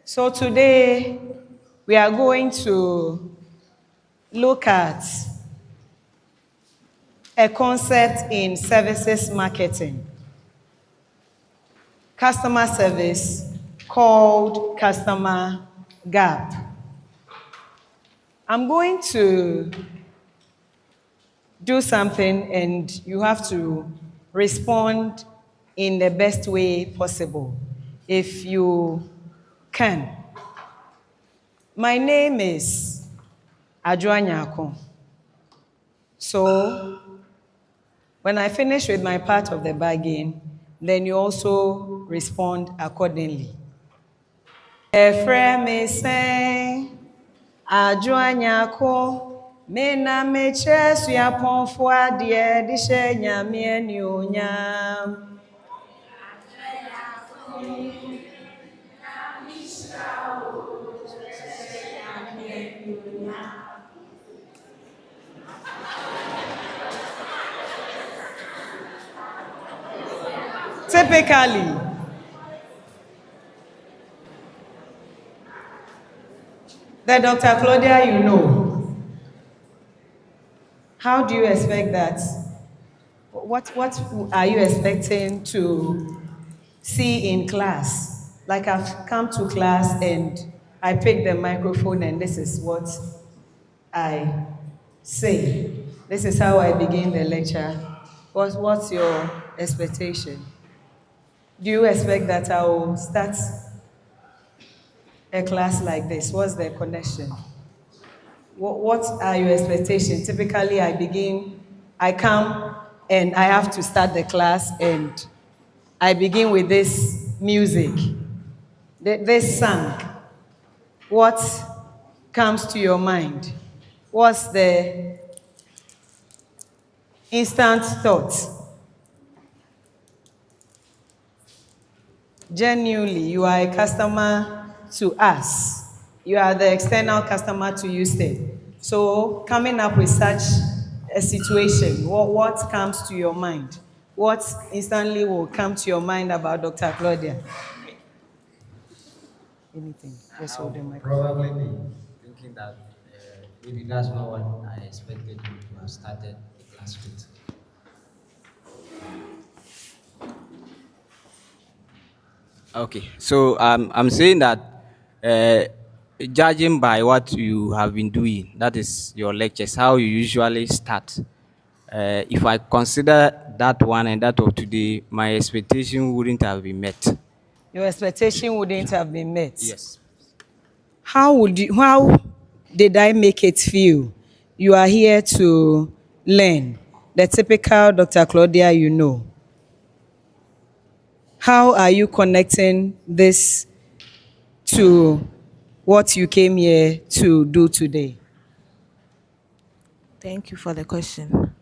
So today we are going to look at a concept in services marketing, customer service called customer gap. I'm going to do something and you have to respond in the best way possible if you can. My name is Nyarko. So when I finish with my part of the bargain, then you also respond accordingly. Efre me say Nyarko. Mena meche suya ponfo adie di she nyame ani onyam. Typically, the Dr. Claudia you know, how do you expect that? What are you expecting to see in class? Like I've come to class and I pick the microphone and this is what I say. This is how I begin the lecture. What's your expectation? Do you expect that I will start a class like this? What's the connection? What are your expectations? Typically, I come and I have to start the class and I begin with this music, this song. What comes to your mind? What's the instant thought? Genuinely, you are a customer to us. You are the external customer to USTED. So coming up with such a situation, what comes to your mind? What instantly will come to your mind about Dr. Claudia? Anything? Just hold the microphone. Probably be thinking that maybe that's not what I expected you to have started the class with. Okay, so I'm saying that judging by what you have been doing, that is your lectures, how you usually start. If I consider that one and that of today, my expectation wouldn't have been met. Your expectation wouldn't have been met. Yes. How did I make it feel? You are here to learn. The typical Dr. Claudia you know. How are you connecting this to what you came here to do today? Thank you for the question.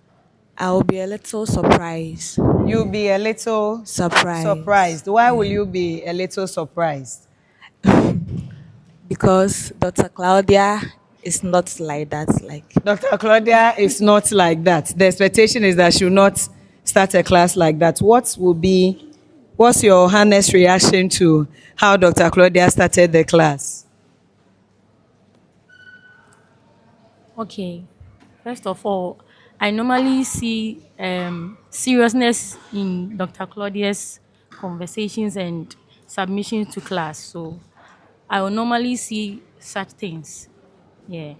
I will be a little surprised. You'll be a little surprised. Why will you be a little surprised? Because Dr. Claudia is not like that. Dr. Claudia is not like that. The expectation is that she will not start a class like that. What's your honest reaction to how Dr. Claudia started the class? Okay. First of all, I normally see seriousness in Dr. Claudia's conversations and submissions to class. So I will normally see such things. Yeah.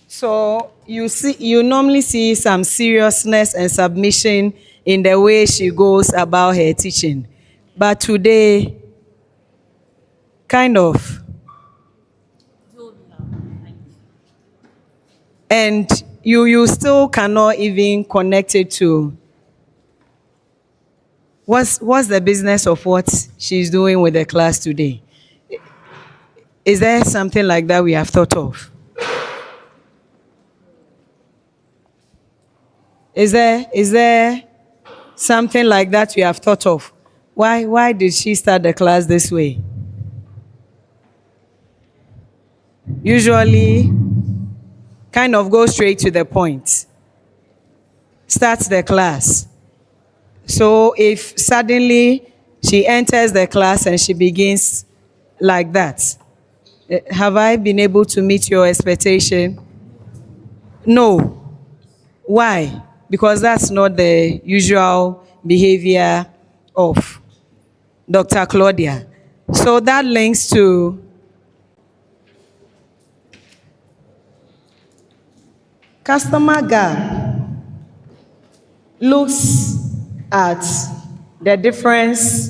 So you normally see some seriousness and submission in the way she goes about her teaching. But today, kind of. And you still cannot even connect it to what's the business of what she's doing with the class today. Is there something like that we have thought of? Is there something like that we have thought of? Why did she start the class this way? Usually, kind of go straight to the point. Start the class. So if suddenly she enters the class and she begins like that. Have I been able to meet your expectation? No. Why? Because that's not the usual behavior of Dr. Claudia. So that links to customer gap looks at the difference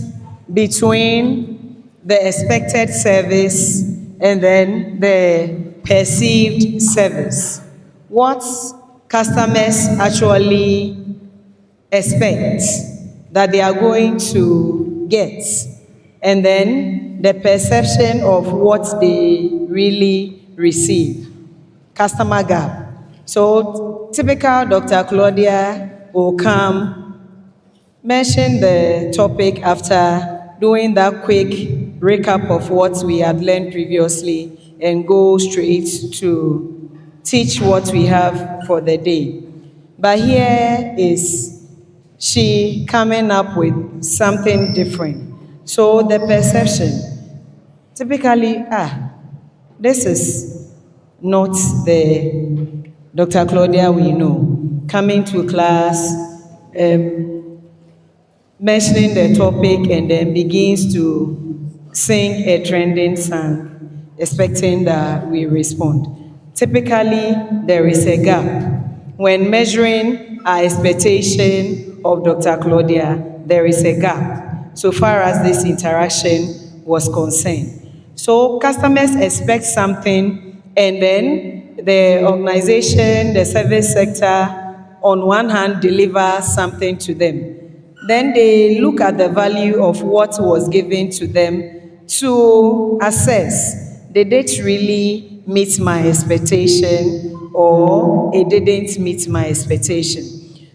between the expected service and then the perceived service. What customers actually expect that they are going to get, and then the perception of what they really receive. Customer gap. So typical Dr. Claudia will come, mention the topic after doing that quick recap of what we had learned previously and go straight to teach what we have for the day. But here is she coming up with something different. So the perception, typically, this is not the Dr. Claudia we know. Coming to class, mentioning the topic, and then begins to sing a trending song, expecting that we respond. Typically, there is a gap. When measuring our expectation of Dr. Claudia, there is a gap so far as this interaction was concerned. So customers expect something, and then the organization, the service sector, on one hand, delivers something to them. Then they look at the value of what was given to them to assess, did it really meet my expectation or it didn't meet my expectation?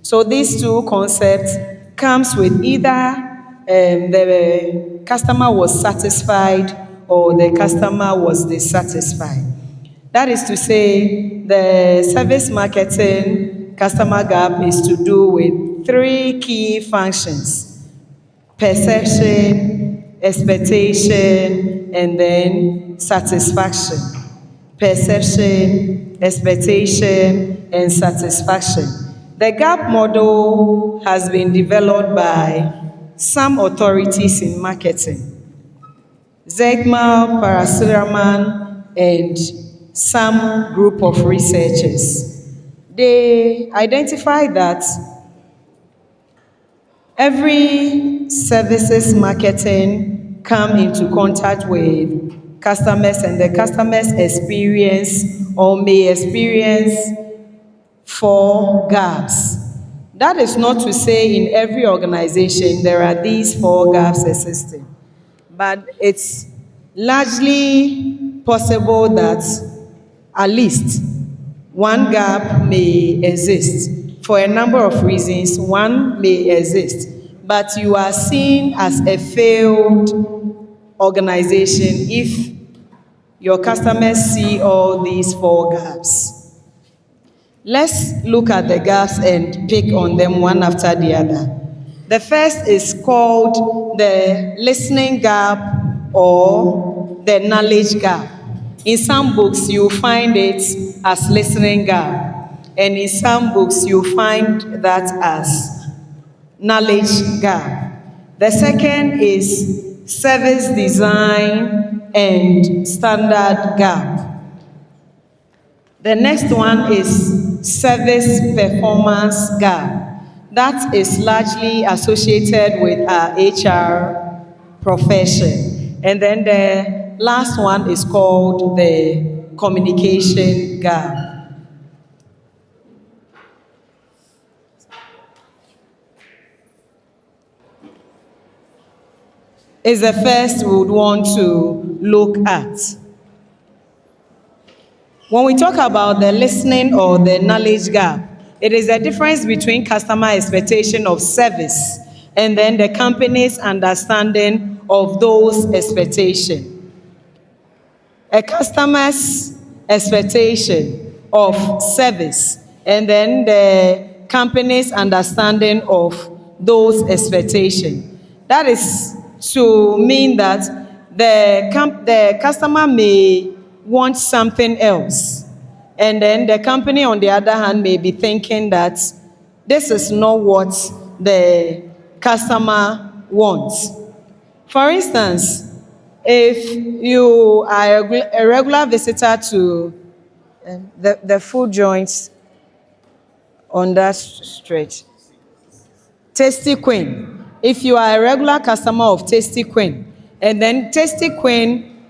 So these two concepts comes with either the customer was satisfied or the customer was dissatisfied. That is to say, the service marketing customer gap is to do with three key functions: perception, expectation, and then satisfaction. Perception, expectation, and satisfaction. The gap model has been developed by some authorities in marketing, Zegmal, Parasiraman, and some group of researchers. They identify that every services marketing come into contact with customers, and the customers experience or may experience four gaps. That is not to say in every organization there are these four gaps existing, but it's largely possible that at least one gap may exist. For a number of reasons, one may exist, but you are seen as a failed organization if your customers see all these four gaps. Let's look at the gaps and pick on them one after the other. The first is called the listening gap or the knowledge gap. In some books, you find it as listening gap, and in some books, you find that as knowledge gap. The second is service design and standard gap. The next one is service performance gap. That is largely associated with our HR profession. And then the last one is called the communication gap. Is the first we would want to look at. When we talk about the listening or the knowledge gap, it is the difference between customer expectation of service and then the company's understanding of those expectations. A customer's expectation of service and then the company's understanding of those expectations. That is to mean that the customer may want something else. And then the company, on the other hand, may be thinking that this is not what the customer wants. For instance, if you are a regular visitor to the food joints on that stretch, Tasty Queen. If you are a regular customer of Tasty Queen, and then Tasty Queen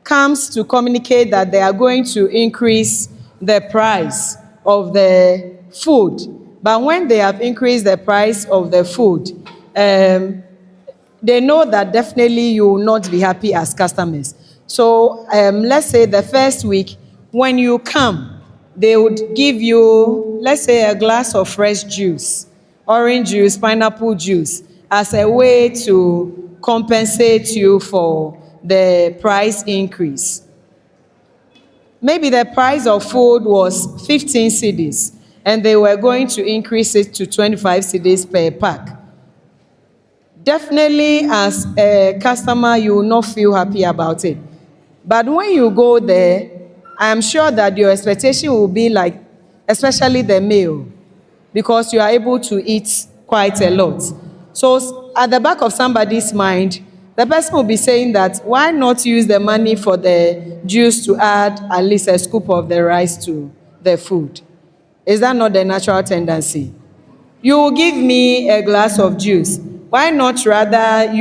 comes to communicate that they are going to increase the price of the food, but when they have increased the price of the food, they know that definitely you will not be happy as customers. So let's say the first week when you come, they would give you, let's say, a glass of fresh juice, orange juice, pineapple juice, as a way to compensate you for the price increase. Maybe the price of food was 15 cedis and they were going to increase it to 25 cedis per pack. Definitely, as a customer, you will not feel happy about it. But when you go there, I am sure that your expectation will be like, especially the meal, because you are able to eat quite a lot. So at the back of somebody's mind, the person will be saying that, why not use the money for the juice to add at least a scoop of the rice to the food? Is that not the natural tendency? You will give me a glass of juice. Why not rather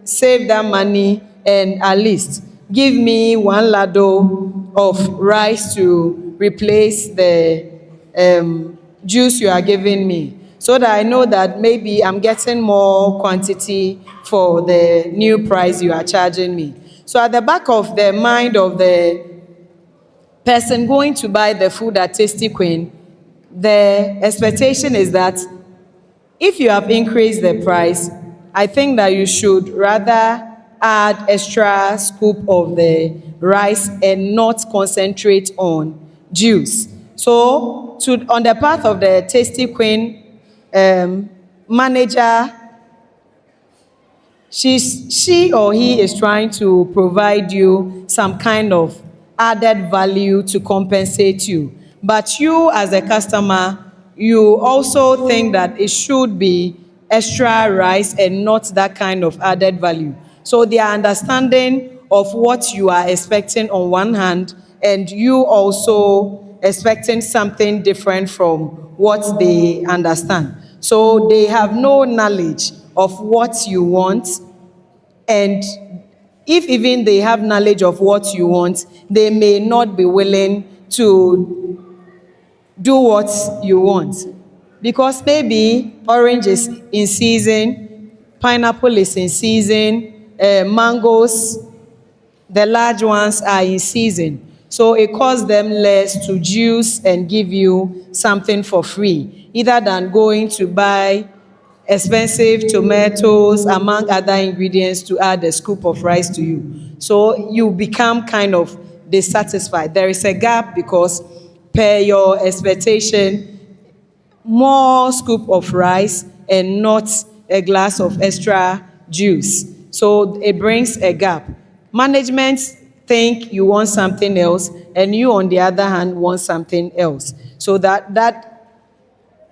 save that money and at least give me one ladle of rice to replace the juice you are giving me, so that I know that maybe I'm getting more quantity for the new price you are charging me. So at the back of the mind of the person going to buy the food at Tasty Queen, the expectation is that if you have increased the price, I think that you should rather add extra scoop of the rice and not concentrate on juice. So on the part of the Tasty Queen manager, she or he is trying to provide you some kind of added value to compensate you. But you, as a customer, you also think that it should be extra rice and not that kind of added value. So their understanding of what you are expecting on one hand, and you also expecting something different from what they understand. So they have no knowledge of what you want, and if even they have knowledge of what you want, they may not be willing to do what you want, because maybe orange is in season, pineapple is in season, mangoes, the large ones are in season. So it costs them less to juice and give you something for free, either than going to buy expensive tomatoes among other ingredients to add a scoop of rice to you. So you become kind of dissatisfied. There is a gap because per your expectation, more scoop of rice and not a glass of extra juice. So it brings a gap. Management think you want something else, and you, on the other hand, want something else. So that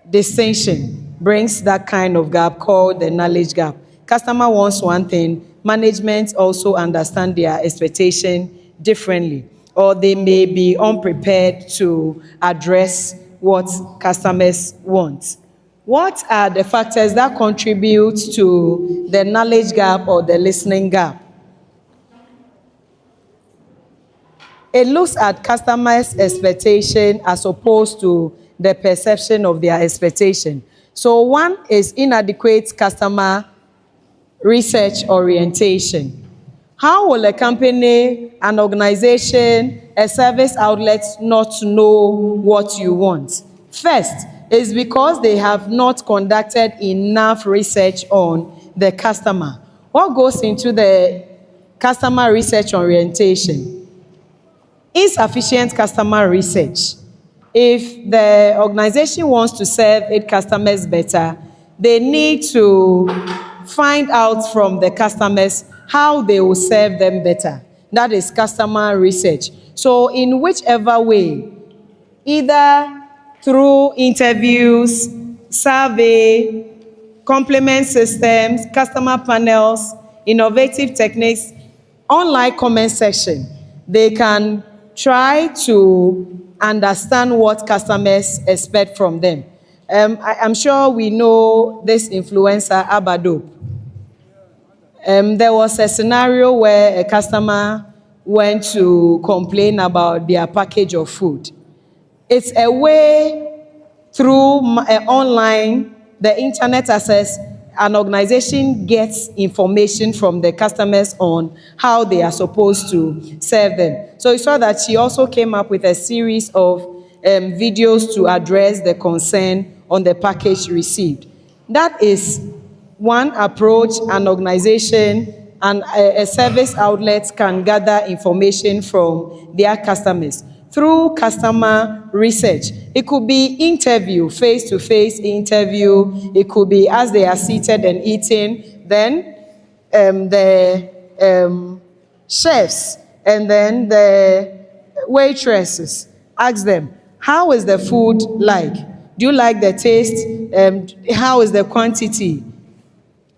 distinction brings that kind of gap called the knowledge gap. Customer wants one thing, management also understand their expectation differently, or they may be unprepared to address what customers want. What are the factors that contribute to the knowledge gap or the listening gap? It looks at customers' expectation as opposed to the perception of their expectation. So one is inadequate customer research orientation. How will a company, an organization, a service outlet not know what you want? First, is because they have not conducted enough research on the customer. What goes into the customer research orientation? Insufficient customer research. If the organization wants to serve its customers better, they need to find out from the customers how they will serve them better. That is customer research. So in whichever way, either through interviews, survey, complement systems, customer panels, innovative techniques, online comment section, they can try to understand what customers expect from them. I'm sure we know this influencer, Abado. There was a scenario where a customer went to complain about their package of food. It's a way through online, the internet access, an organization gets information from the customers on how they are supposed to serve them. So you saw that she also came up with a series of videos to address the concern on the package received. That is one approach an organization and a service outlet can gather information from their customers through customer research. It could be interview, face-to-face interview. It could be as they are seated and eating. Then the chefs and then the waitresses ask them, how is the food like? Do you like the taste? How is the quantity?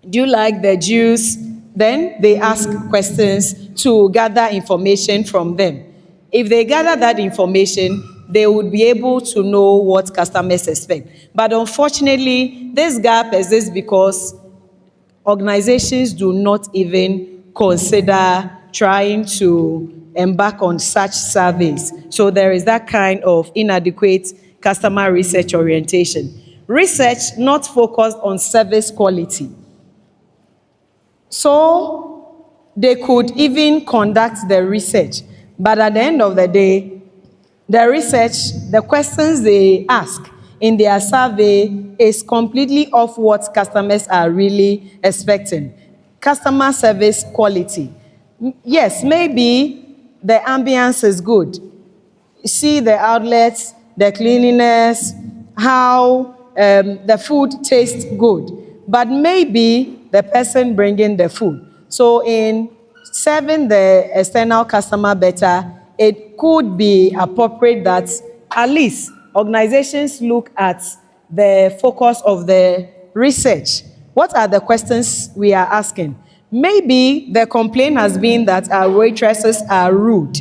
Do you like the juice? Then they ask questions to gather information from them. If they gather that information, they would be able to know what customers expect. But unfortunately, this gap exists because organizations do not even consider trying to embark on such surveys. So there is that kind of inadequate customer research orientation. Research not focused on service quality. So they could even conduct the research, but at the end of the day, the research, the questions they ask in their survey is completely off what customers are really expecting. Customer service quality. Yes, maybe the ambience is good. You see the outlets, the cleanliness, how the food tastes good. But maybe the person bringing the food. So in serving the external customer better, it could be appropriate that at least organizations look at the focus of the research. What are the questions we are asking? Maybe the complaint has been that our waitresses are rude.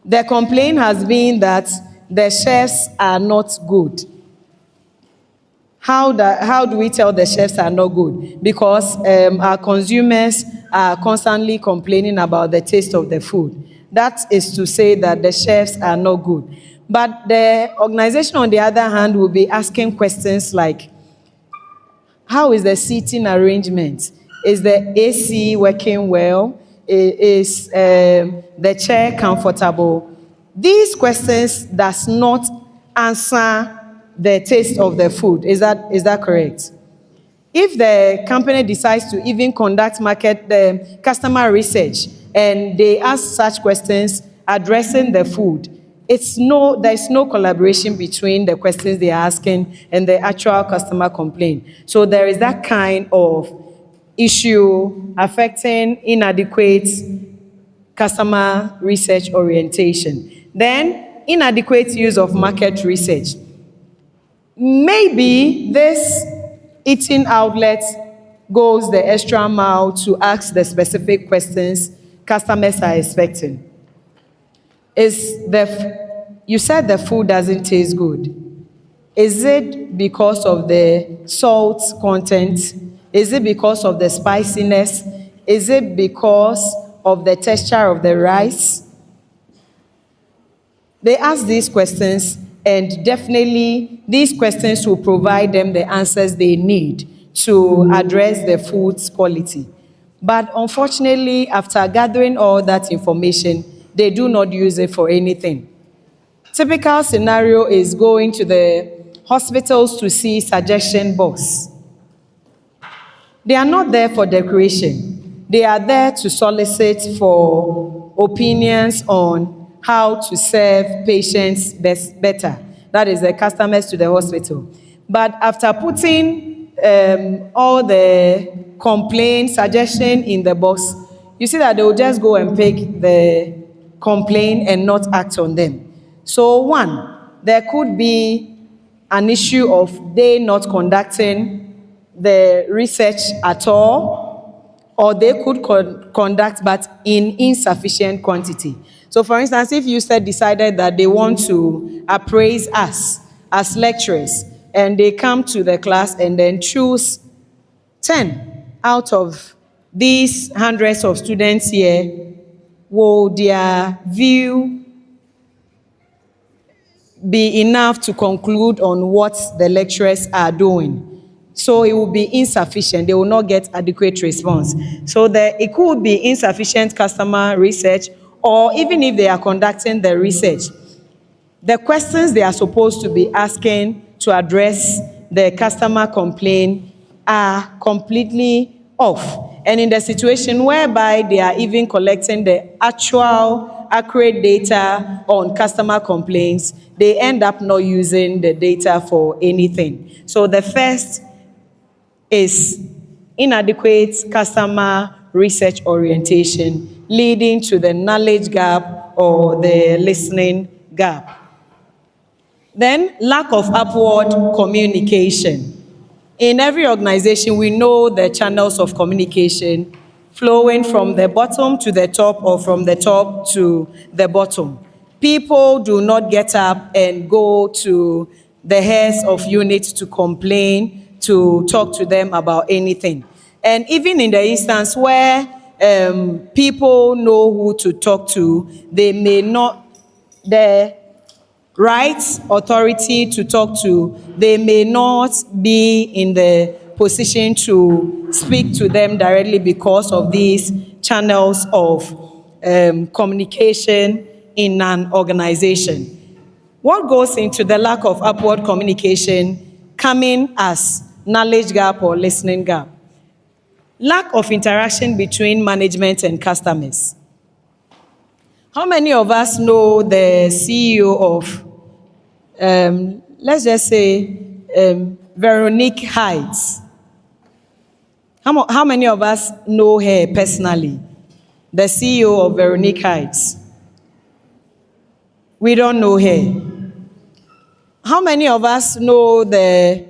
The complaint has been that the chefs are not good. How do we tell the chefs are not good? Because our consumers are constantly complaining about the taste of the food. That is to say that the chefs are not good. But the organization, on the other hand, will be asking questions like, how is the seating arrangement? Is the AC working well? Is the chair comfortable? These questions does not answer the taste of the food. Is that correct? If the company decides to even conduct customer research and they ask such questions addressing the food, there's no collaboration between the questions they are asking and the actual customer complaint. So there is that kind of issue affecting inadequate customer research orientation. Then inadequate use of market research. Maybe this eating outlet goes the extra mile to ask the specific questions customers are expecting. You said the food doesn't taste good. Is it because of the salt content? Is it because of the spiciness? Is it because of the texture of the rice? They ask these questions, and definitely these questions will provide them the answers they need to address the food's quality. But unfortunately, after gathering all that information, they do not use it for anything. Typical scenario is going to the hospitals to see suggestion box. They are not there for decoration. They are there to solicit for opinions on how to serve patients better. That is the customers to the hospital. But after putting all the complaint suggestion in the box, you see that they will just go and pick the complaint and not act on them. So one, there could be an issue of they not conducting the research at all, or they could conduct but in insufficient quantity. So for instance, if USTED decided that they want to appraise us as lecturers, and they come to the class and then choose 10 out of these hundreds of students here, will their view be enough to conclude on what the lecturers are doing? So it will be insufficient. They will not get adequate response. So it could be insufficient customer research, or even if they are conducting the research, the questions they are supposed to be asking to address the customer complaint are completely off. And in the situation whereby they are even collecting the actual accurate data on customer complaints, they end up not using the data for anything. So the first is inadequate customer research orientation, leading to the knowledge gap or the listening gap. Then, lack of upward communication. In every organization, we know the channels of communication flowing from the bottom to the top or from the top to the bottom. People do not get up and go to the heads of units to complain, to talk to them about anything. And even in the instance where people know who to talk to, they may not, the right authority to talk to, they may not be in the position to speak to them directly because of these channels of communication in an organization. What goes into the lack of upward communication coming as knowledge gap or listening gap? Lack of interaction between management and customers. How many of us know the CEO of, let's just say, Veronique Heights? How many of us know her personally? The CEO of Veronique Heights. We don't know her. How many of us know the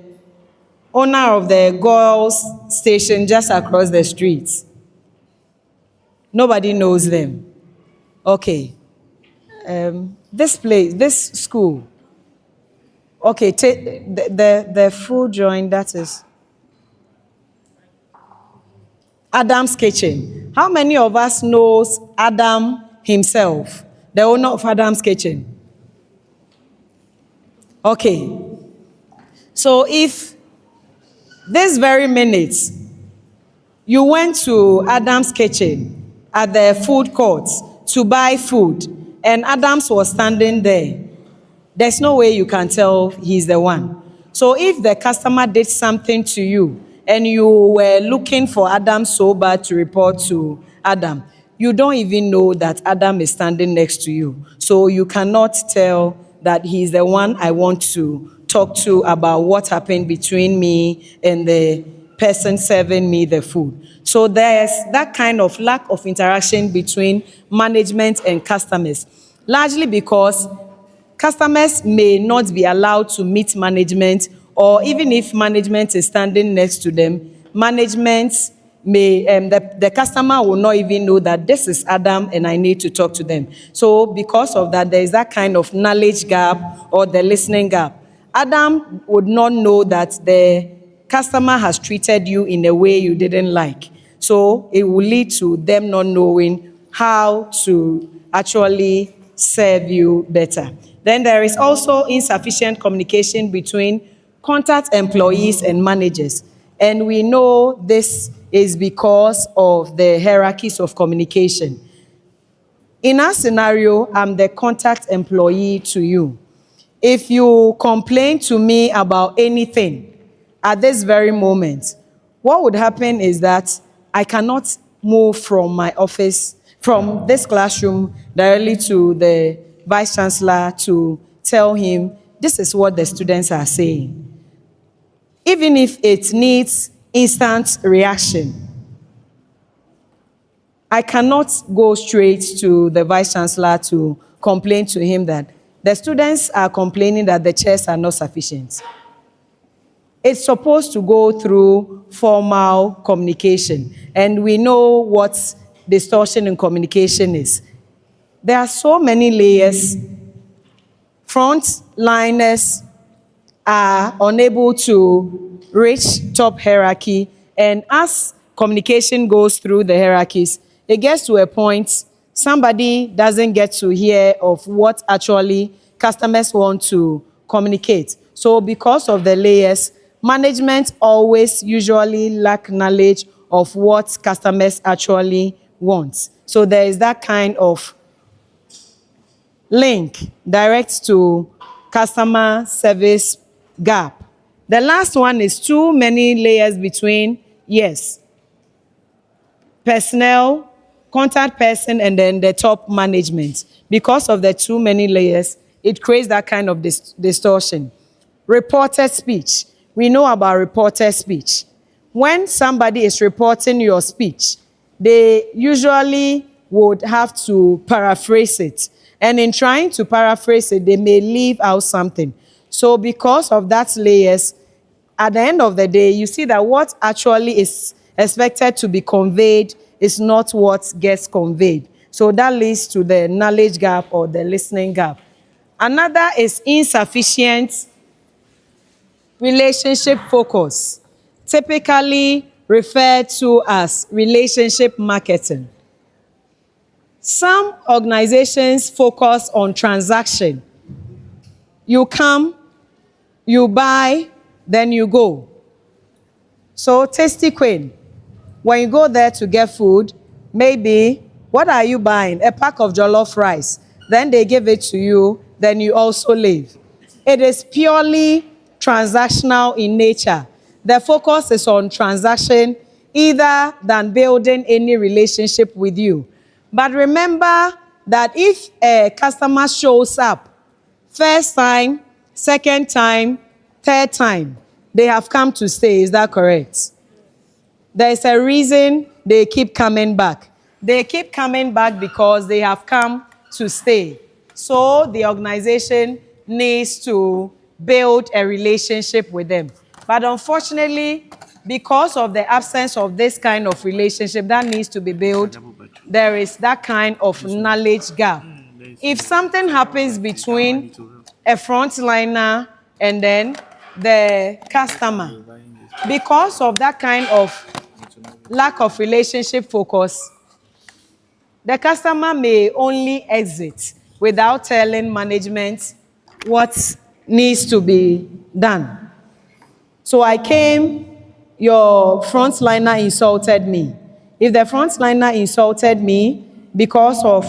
owner of the girls' station just across the street? Nobody knows them. Okay. This place, this school. Okay, take the full joint, that is Adam's Kitchen. How many of us knows Adam himself, the owner of Adam's Kitchen? Okay. So if this very minute you went to Adam's Kitchen at the food court to buy food and Adams was standing there, there's no way you can tell he's the one. So if the customer did something to you and you were looking for Adam so bad to report to Adam, you don't even know that Adam is standing next to you. So you cannot tell that he's the one I want to talk to about what happened between me and the person serving me the food. So there's that kind of lack of interaction between management and customers, largely because customers may not be allowed to meet management, or even if management is standing next to them, management may, the customer will not even know that this is Adam and I need to talk to them. So because of that, there is that kind of knowledge gap or the listening gap. Adam would not know that the customer has treated you in a way you didn't like. So it will lead to them not knowing how to actually serve you better. Then there is also insufficient communication between contact employees and managers. And we know this is because of the hierarchies of communication. In our scenario, I'm the contact employee to you. If you complain to me about anything at this very moment, what would happen is that I cannot move from my office, from this classroom directly to the Vice Chancellor to tell him, this is what the students are saying. even if it needs instant reaction. I cannot go straight to the Vice Chancellor to complain to him that the students are complaining that the chairs are not sufficient. It's supposed to go through formal communication, and we know what distortion in communication is. There are so many layers. Frontliners are unable to reach top hierarchy, and as communication goes through the hierarchies, it gets to a point somebody doesn't get to hear of what actually customers want to communicate. So because of the layers, management always usually lack knowledge of what customers actually want. So there is that kind of link direct to customer service gap. The last one is too many layers between, yes, personnel, contact person, and then the top management. Because of the too many layers, it creates that kind of distortion. Reported speech. We know about reported speech. When somebody is reporting your speech, they usually would have to paraphrase it. And in trying to paraphrase it, they may leave out something. So because of that layers, at the end of the day, you see that what actually is expected to be conveyed is not what gets conveyed. So that leads to the knowledge gap or the listening gap. Another is insufficient relationship focus, typically referred to as relationship marketing. Some organizations focus on transaction. You come, you buy, then you go. So Tasty Queen, when you go there to get food, maybe, what are you buying? A pack of jollof rice. Then they give it to you, then you also leave. It is purely transactional in nature. The focus is on transaction either than building any relationship with you. But remember that if a customer shows up first time, second time, third time, they have come to stay. Is that correct? There is a reason they keep coming back. They keep coming back because they have come to stay. So the organization needs to build a relationship with them. But unfortunately, because of the absence of this kind of relationship that needs to be built, there is that kind of knowledge gap. If something happens between a frontliner and then the customer, because of that kind of lack of relationship focus, the customer may only exit without telling management what needs to be done. So I came, your frontliner insulted me. If the frontliner insulted me because of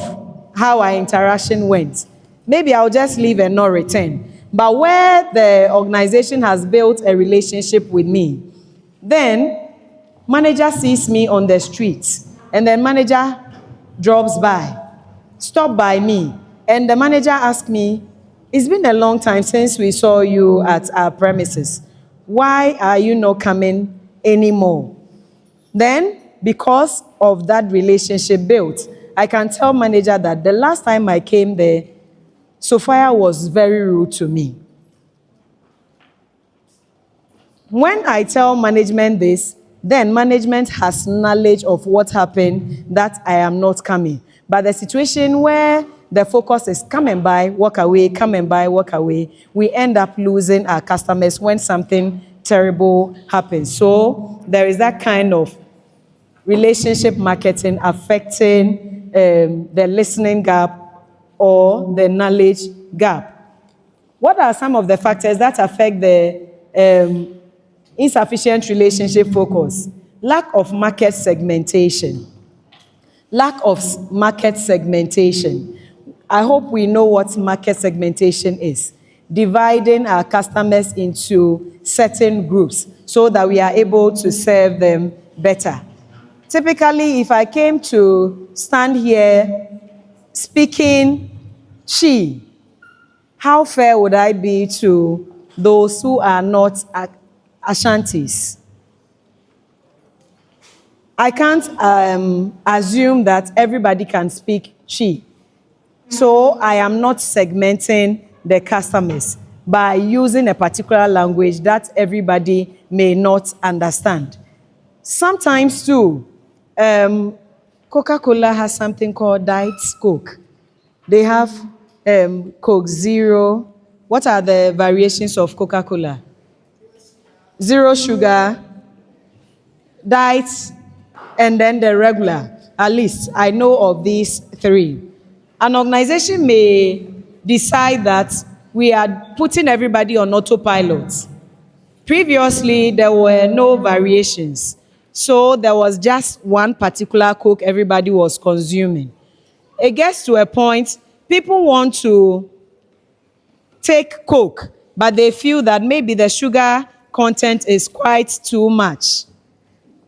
how our interaction went, maybe I'll just leave and not return. But where the organization has built a relationship with me, then manager sees me on the street, and then manager drops by, stop by me, and the manager asks me, it's been a long time since we saw you at our premises. Why are you not coming anymore? Then, because of that relationship built, I can tell manager that the last time I came there, Sophia was very rude to me. When I tell management this, then management has knowledge of what happened that I am not coming. But the situation where the focus is come and buy, walk away, come and buy, walk away, we end up losing our customers when something terrible happens. So there is that kind of relationship marketing affecting the listening gap or the knowledge gap. What are some of the factors that affect the insufficient relationship focus? Lack of market segmentation. Lack of market segmentation. I hope we know what market segmentation is. Dividing our customers into certain groups so that we are able to serve them better. Typically, if I came to stand here speaking how fair would I be to those who are not Ashantis. I can't assume that everybody can speak Chi. So I am not segmenting the customers by using a particular language that everybody may not understand. Sometimes too, Coca-Cola has something called Diet Coke. They have Coke Zero. What are the variations of Coca-Cola? Zero sugar, diet, and then the regular. At least I know of these three. An organization may decide that we are putting everybody on autopilot. Previously, there were no variations. So there was just one particular Coke everybody was consuming. It gets to a point, people want to take Coke, but they feel that maybe the sugar content is quite too much.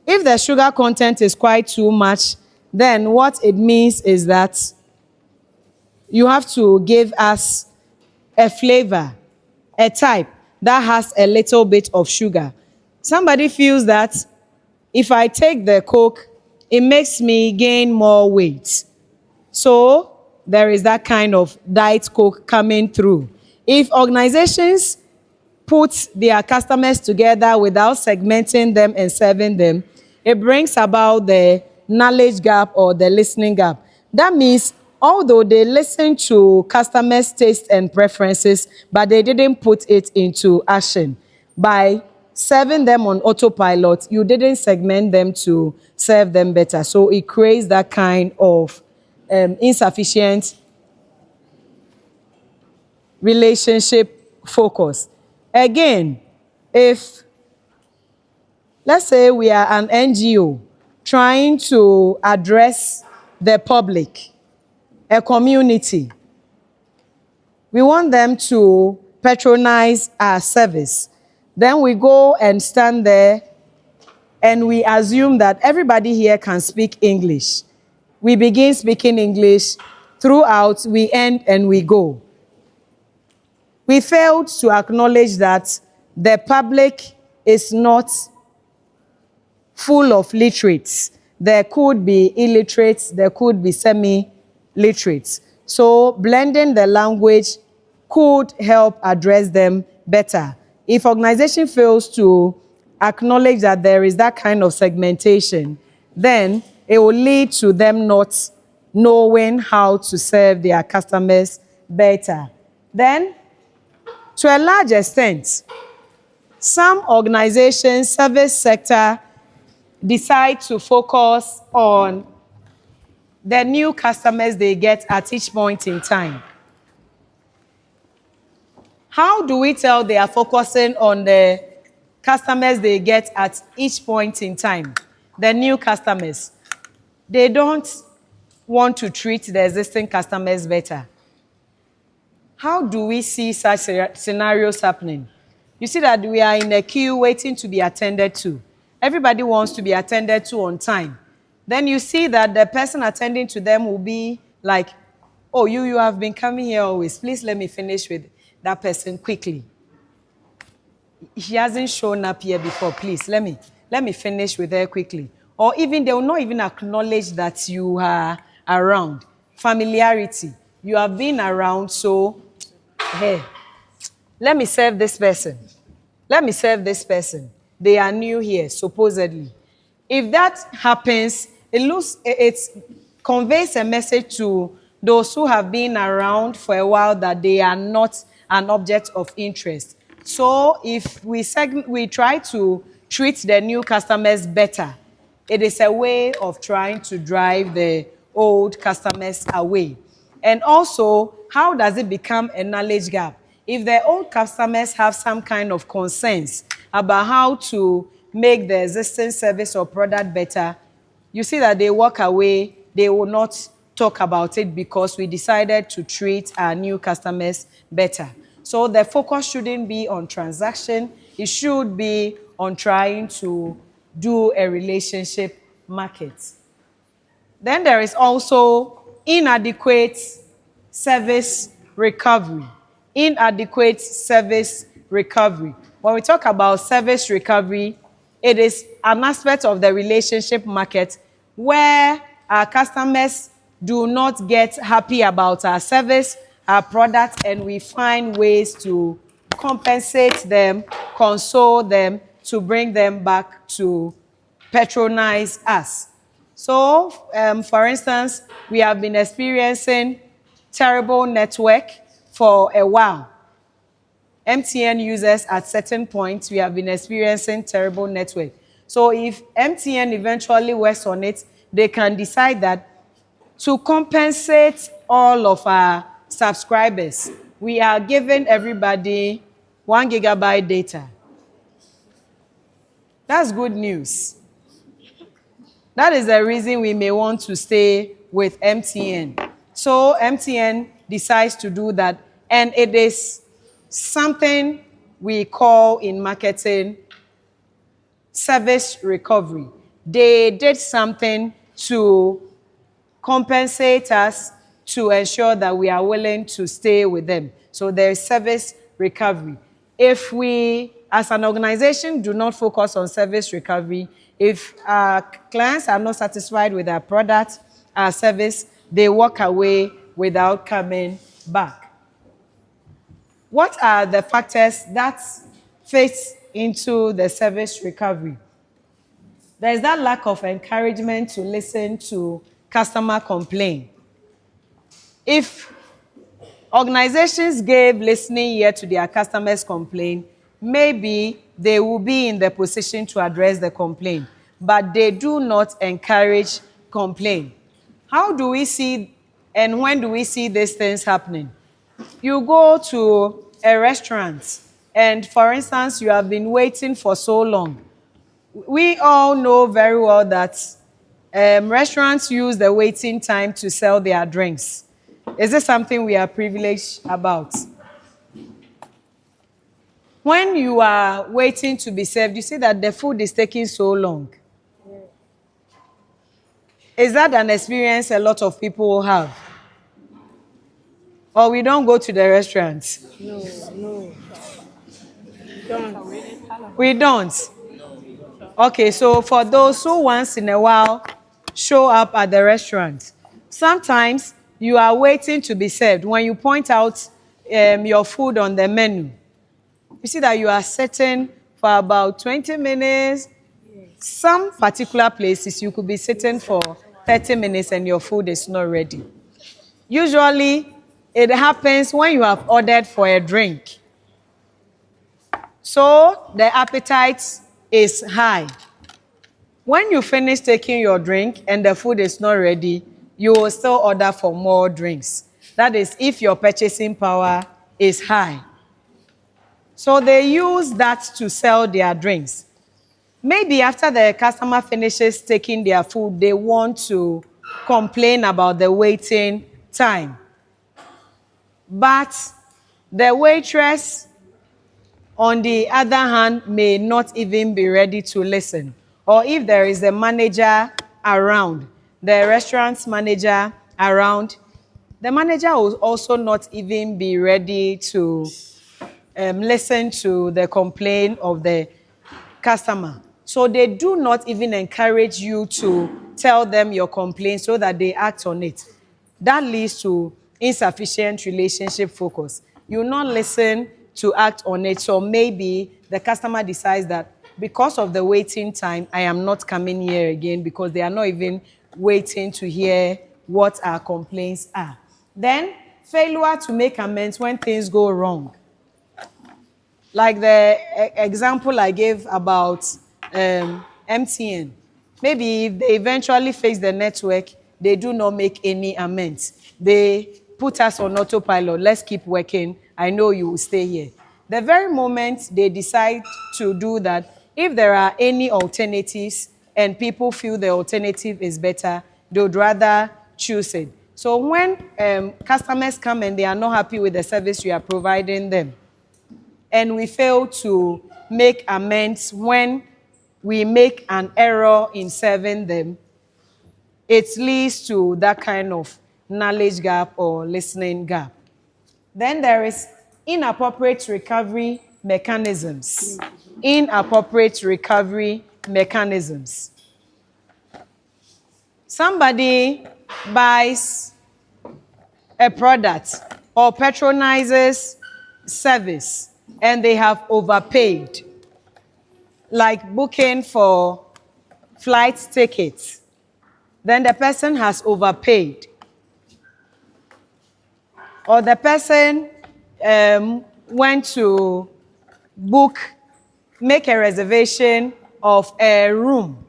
If the sugar content is quite too much, then what it means is that you have to give us a flavor, a type that has a little bit of sugar. Somebody feels that if I take the Coke, it makes me gain more weight. So there is that kind of Diet Coke coming through. If organizations put their customers together without segmenting them and serving them, it brings about the knowledge gap or the listening gap. That means although they listen to customers' taste and preferences, but they didn't put it into action. By serving them on autopilot, you didn't segment them to serve them better. So it creates that kind of insufficient relationship focus. Again, if let's say we are an NGO trying to address the public, a community, we want them to patronize our service. Then we go and stand there and we assume that everybody here can speak English. We begin speaking English throughout, we end and we go. We failed to acknowledge that the public is not full of literates. There could be illiterates, there could be semi-literates. So blending the language could help address them better. If organization fails to acknowledge that there is that kind of segmentation, then it will lead to them not knowing how to serve their customers better. Then, to a large extent, some organizations, service sector, decide to focus on the new customers they get at each point in time. How do we tell they are focusing on the customers they get at each point in time? The new customers. They don't want to treat the existing customers better. How do we see such scenarios happening? You see that we are in a queue waiting to be attended to. Everybody wants to be attended to on time. Then you see that the person attending to them will be like, oh, you have been coming here always. Please let me finish with that person quickly. He hasn't shown up here before. Please, let me finish with her quickly. Or even they will not even acknowledge that you are around. Familiarity. You have been around, so hey, let me serve this person. Let me serve this person. They are new here, supposedly. If that happens, it conveys a message to those who have been around for a while that they are not an object of interest. So if we try to treat the new customers better, it is a way of trying to drive the old customers away. And also, how does it become a knowledge gap? If the old customers have some kind of concerns about how to make the existing service or product better, you see that they walk away, they will not talk about it because we decided to treat our new customers better. So the focus shouldn't be on transaction, it should be on trying to do a relationship market. Then there is also inadequate service recovery. Inadequate service recovery. When we talk about service recovery, it is an aspect of the relationship market where our customers do not get happy about our service, our product, and we find ways to compensate them, console them, to bring them back to patronize us. So, for instance, we have been experiencing terrible network for a while. MTN users at certain points, we have been experiencing terrible network. So if MTN eventually works on it, they can decide that to compensate all of our subscribers, we are giving everybody 1 gigabyte data. That's good news. That is the reason we may want to stay with MTN. So MTN decides to do that, and it is something we call in marketing service recovery. They did something to compensate us to ensure that we are willing to stay with them. So there's service recovery. If we, as an organization, do not focus on service recovery, if our clients are not satisfied with our product, our service, they walk away without coming back. What are the factors that fit into the service recovery? There is that lack of encouragement to listen to customer complaint. If organizations gave listening ear to their customers' complaint, maybe they will be in the position to address the complaint, but they do not encourage complaint. How do we see and when do we see these things happening? You go to a restaurant and, for instance, you have been waiting for so long. We all know very well that restaurants use the waiting time to sell their drinks. Is this something we are privileged about? When you are waiting to be served, you see that the food is taking so long. Is that an experience a lot of people have? Or we don't go to the restaurants? No. We don't. Okay, so for those who once in a while show up at the restaurant, sometimes you are waiting to be served. When you point out your food on the menu, you see that you are sitting for about 20 minutes. Some particular places you could be sitting for 30 minutes and your food is not ready. Usually, it happens when you have ordered for a drink. So the appetite is high. When you finish taking your drink and the food is not ready, you will still order for more drinks. That is if your purchasing power is high. So they use that to sell their drinks. Maybe after the customer finishes taking their food, they want to complain about the waiting time. But the waitress, on the other hand, may not even be ready to listen. Or if there is a manager around, the restaurant's manager around, the manager will also not even be ready to listen to the complaint of the customer. So they do not even encourage you to tell them your complaint so that they act on it. That leads to insufficient relationship focus. You will not listen to act on it. So maybe the customer decides that because of the waiting time, I am not coming here again because they are not even waiting to hear what our complaints are. Then failure to make amends when things go wrong. Like the example I gave about MTN. Maybe if they eventually fix the network, they do not make any amends. They put us on autopilot. Let's keep working. I know you will stay here. The very moment they decide to do that, if there are any alternatives and people feel the alternative is better, they would rather choose it. So when customers come and they are not happy with the service you are providing them, and we fail to make amends when we make an error in serving them, it leads to that kind of knowledge gap or listening gap. Then there is inappropriate recovery mechanisms, inappropriate recovery mechanisms. Somebody buys a product or patronizes service and they have overpaid, like booking for flight tickets. Then the person has overpaid. Or the person went to make a reservation of a room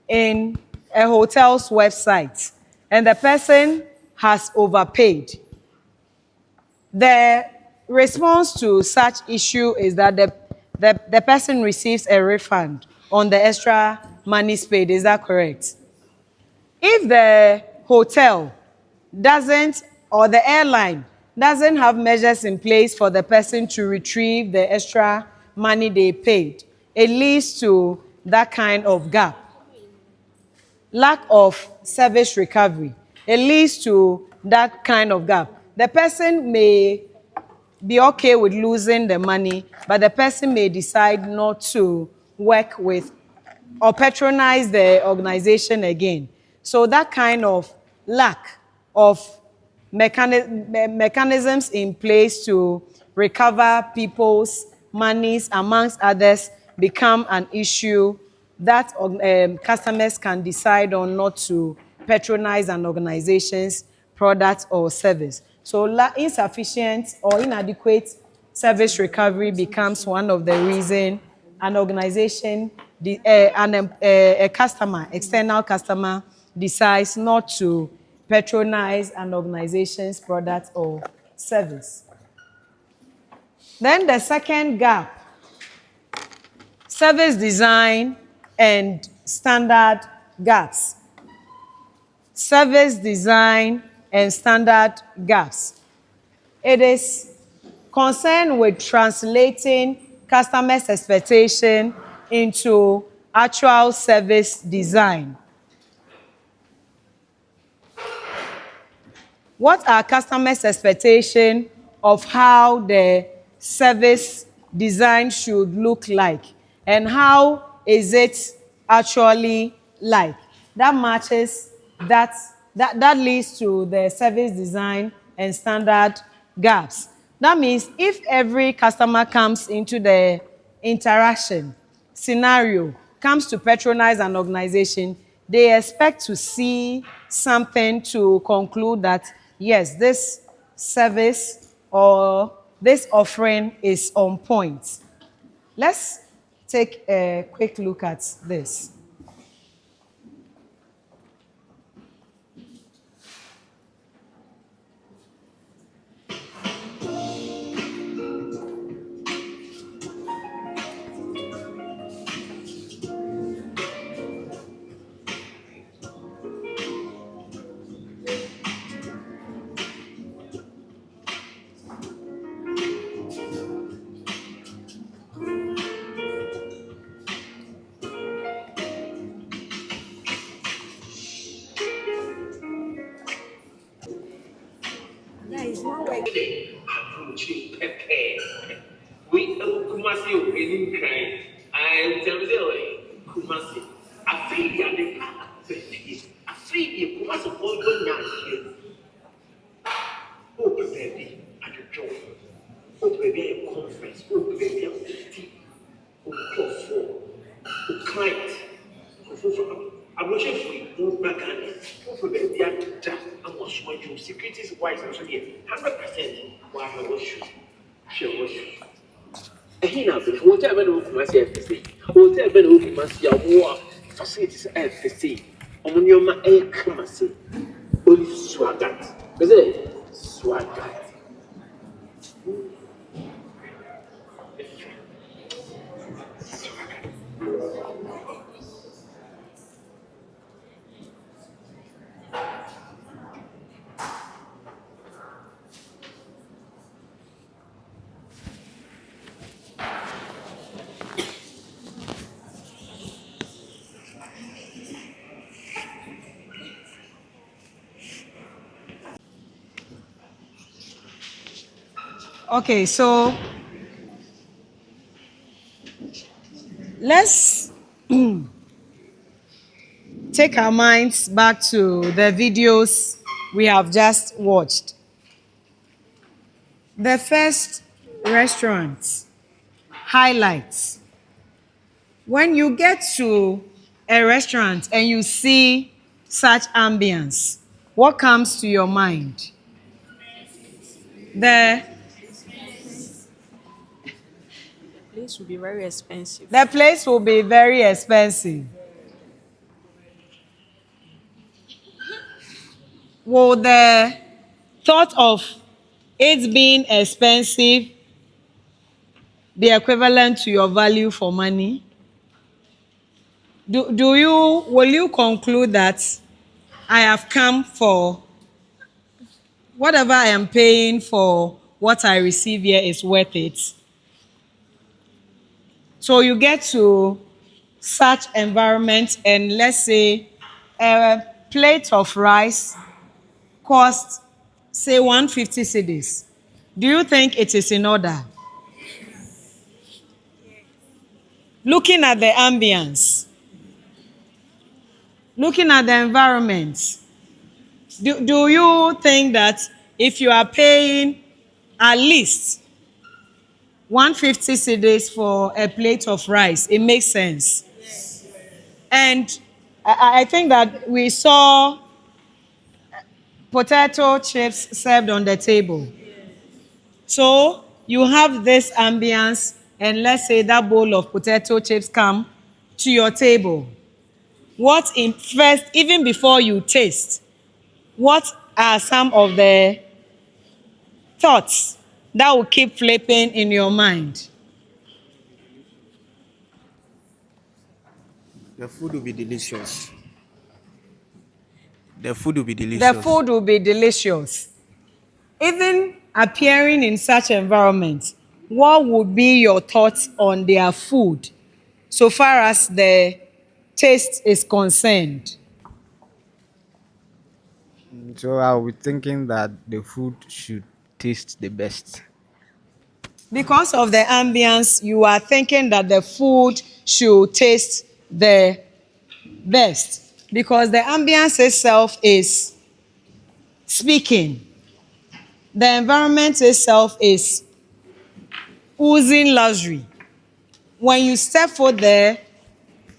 in a hotel's website, and the person has overpaid. The response to such issue is that the person receives a refund on the extra monies paid. Is that correct? If the hotel doesn't, or the airline doesn't have measures in place for the person to retrieve the extra money they paid, it leads to that kind of gap. Lack of service recovery. It leads to that kind of gap. The person may be okay with losing the money, but the person may decide not to work with or patronize the organization again. So that kind of lack of mechanisms in place to recover people's monies, amongst others, become an issue that customers can decide on not to patronize an organization's product or service. So insufficient or inadequate service recovery becomes one of the reasons an organization, a customer, external customer, decides not to patronize an organization's product or service. Then the second gap, service design and standard gaps. Service design and standard gaps. It is concerned with translating customers' expectation into actual service design. What are customers' expectations of how the service design should look like, and how is it actually like? That matches that leads to the service design and standard gaps. That means if every customer comes into the interaction scenario, comes to patronize an organization, they expect to see something to conclude that, yes, this service or this offering is on point. Let's take a quick look at this. We Kumasi winning kind. I tell you, Kumasi. I feel the I feel the Kumasi for one open baby at the job. Open baby a conference. Open baby a meeting. Open for client. I'm not sure if we move back and open baby at the job. I'm not sure you securities wise. I'm sure 100%. Why I was sure. Sure. He now says, whatever the Kumasi FSC, whatever the Kumasi war facilities FSC, on your ma a Kumasi, only swagat. Is it? Swagat. Okay, so Let's take our minds back to the videos we have just watched. The first restaurant highlights. When you get to a restaurant and you see such ambience, what comes to your mind? The Place will be very expensive. the place will be very expensive. Will the thought of it being expensive be equivalent to your value for money? Will you conclude that I have come for whatever I am paying for what I receive here is worth it? So you get to such environment and let's say a plate of rice costs say 150 cedis. Do you think it is in order? Looking at the ambience, looking at the environment, do you think that if you are paying at least 150 cedis for a plate of rice, it makes sense? And I think that we saw potato chips served on the table. So you have this ambience, and let's say that bowl of potato chips come to your table. What in first, even before you taste, what are some of the thoughts that will keep flipping in your mind? The food will be delicious. The food will be The delicious. food will be delicious. Even appearing in such environment, what would be your thoughts on their food so far as the taste is concerned? So I'll be thinking that the food should taste the best. Because of the ambience, you are thinking that the food should taste the best. Because the ambience itself is speaking. The environment itself is oozing luxury. When you step foot there,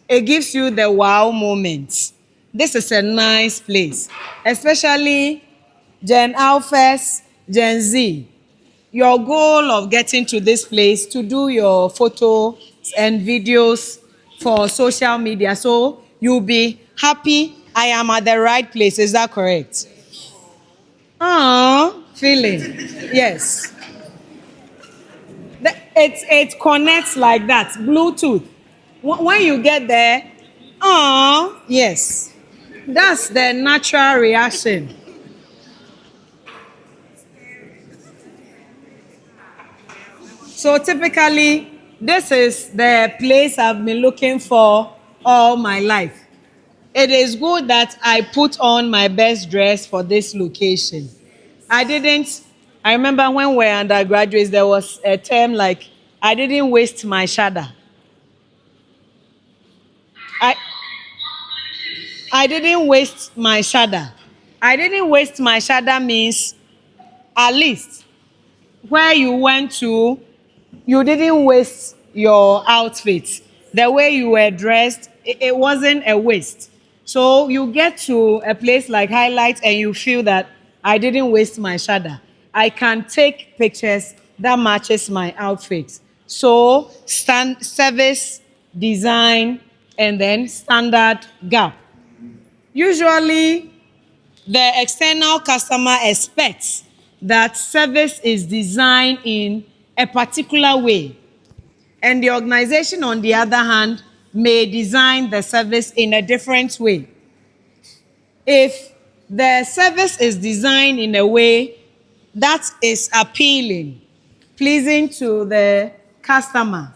it gives you the wow moment. This is a nice place, especially Gen Alphas, Gen Z. Your goal of getting to this place to do your photos and videos for social media. So you'll be happy I am at the right place. Is that correct? Feeling. Yes. It connects like that. Bluetooth. When you get there, yes. That's the natural reaction. So typically, this is the place I've been looking for all my life. It is good that I put on my best dress for this location. I remember when we were undergraduates, there was a term like, I didn't waste my shada. I, I didn't waste my shada. I didn't waste my shada means at least where you went to, you didn't waste your outfit. The way you were dressed, it wasn't a waste. So you get to a place like Highlight and you feel that I didn't waste my shada. I can take pictures that matches my outfit. So service, design, and then standard gap. Usually, the external customer expects that service is designed in a particular way. And the organization, on the other hand, may design the service in a different way. If the service is designed in a way that is appealing, pleasing to the customer,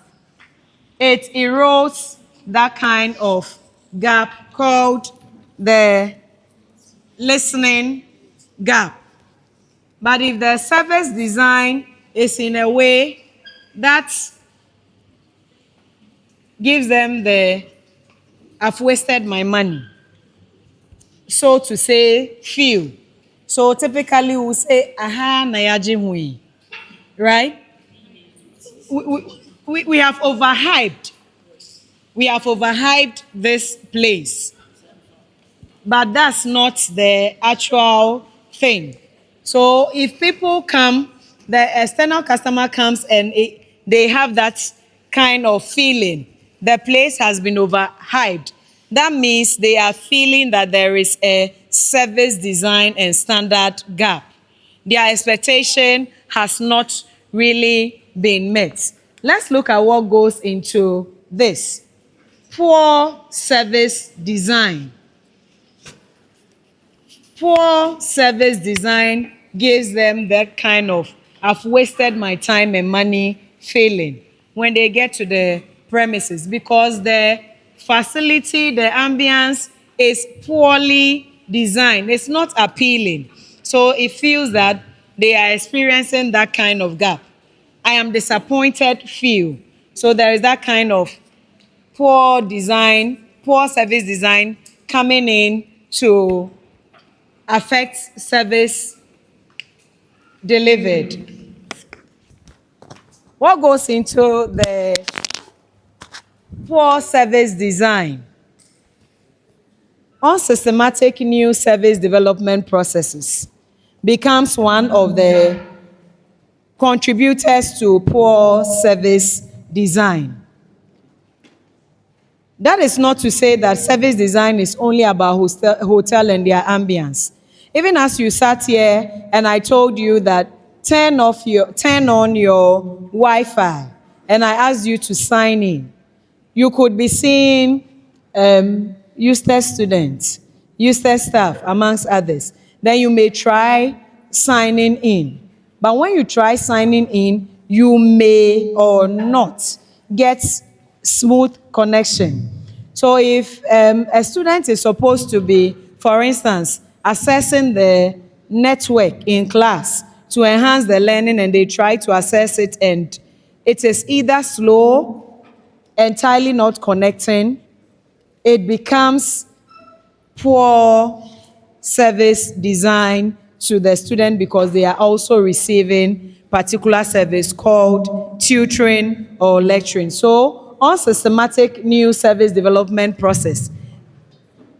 it erodes that kind of gap called the listening gap. But if the service design is in a way that gives them the I've wasted my money, so to say, feel. So typically we say, aha, nayaji hui, right? We have overhyped. We have overhyped this place. But that's not the actual thing. So if people come, the external customer comes and they have that kind of feeling, the place has been overhyped. That means they are feeling that there is a service design and standard gap. Their expectation has not really been met. Let's look at what goes into this. Poor service design. Poor service design gives them that kind of I've wasted my time and money feeling when they get to the premises, because the facility, the ambience is poorly designed. It's not appealing. So it feels that they are experiencing that kind of gap. I am disappointed feel. So there is that kind of poor design, poor service design coming in to affect service delivered. What goes into the poor service design? Unsystematic new service development processes becomes one of the contributors to poor service design. That is not to say that service design is only about hotel and their ambience. Even as you sat here and I told you that turn on your Wi-Fi and I asked you to sign in, you could be seeing USTED students, USTED staff, amongst others. Then you may try signing in. But when you try signing in, you may or not get smooth connection. So if a student is supposed to be, for instance, assessing the network in class to enhance the learning, and they try to assess it and it is either slow, entirely not connecting, it becomes poor service design to the student, because they are also receiving particular service called tutoring or lecturing. So unsystematic new service development process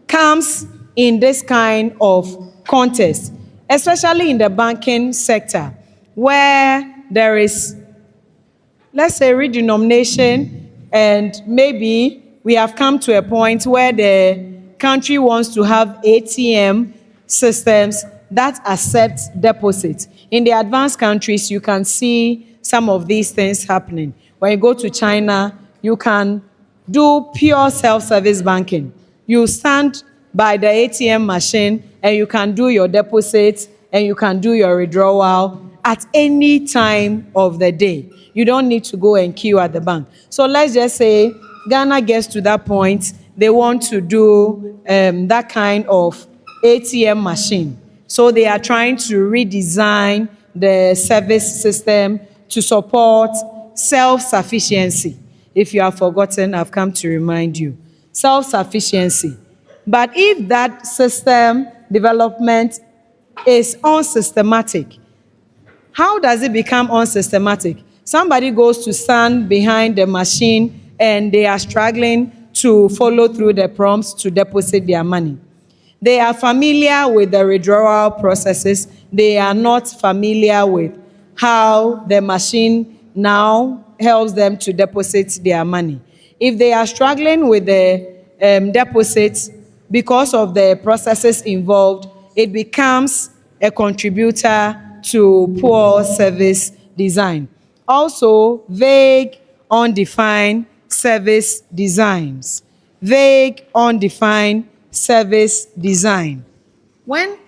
comes in this kind of context, especially in the banking sector, where there is, let's say, redenomination, and maybe we have come to a point where the country wants to have ATM systems that accept deposits. In the advanced countries, you can see some of these things happening. When you go to China, you can do pure self-service banking. You stand by the ATM machine and you can do your deposits and you can do your withdrawal at any time of the day. You don't need to go and queue at the bank. So let's just say Ghana gets to that point, they want to do that kind of ATM machine. So they are trying to redesign the service system to support self-sufficiency. If you have forgotten, I've come to remind you. Self-sufficiency. But if that system development is unsystematic, how does it become unsystematic? Somebody goes to stand behind the machine and they are struggling to follow through the prompts to deposit their money. They are familiar with the withdrawal processes. They are not familiar with how the machine now helps them to deposit their money. If they are struggling with the deposits because of the processes involved, it becomes a contributor to poor service design. Also, vague, undefined service designs. Vague, undefined service design. When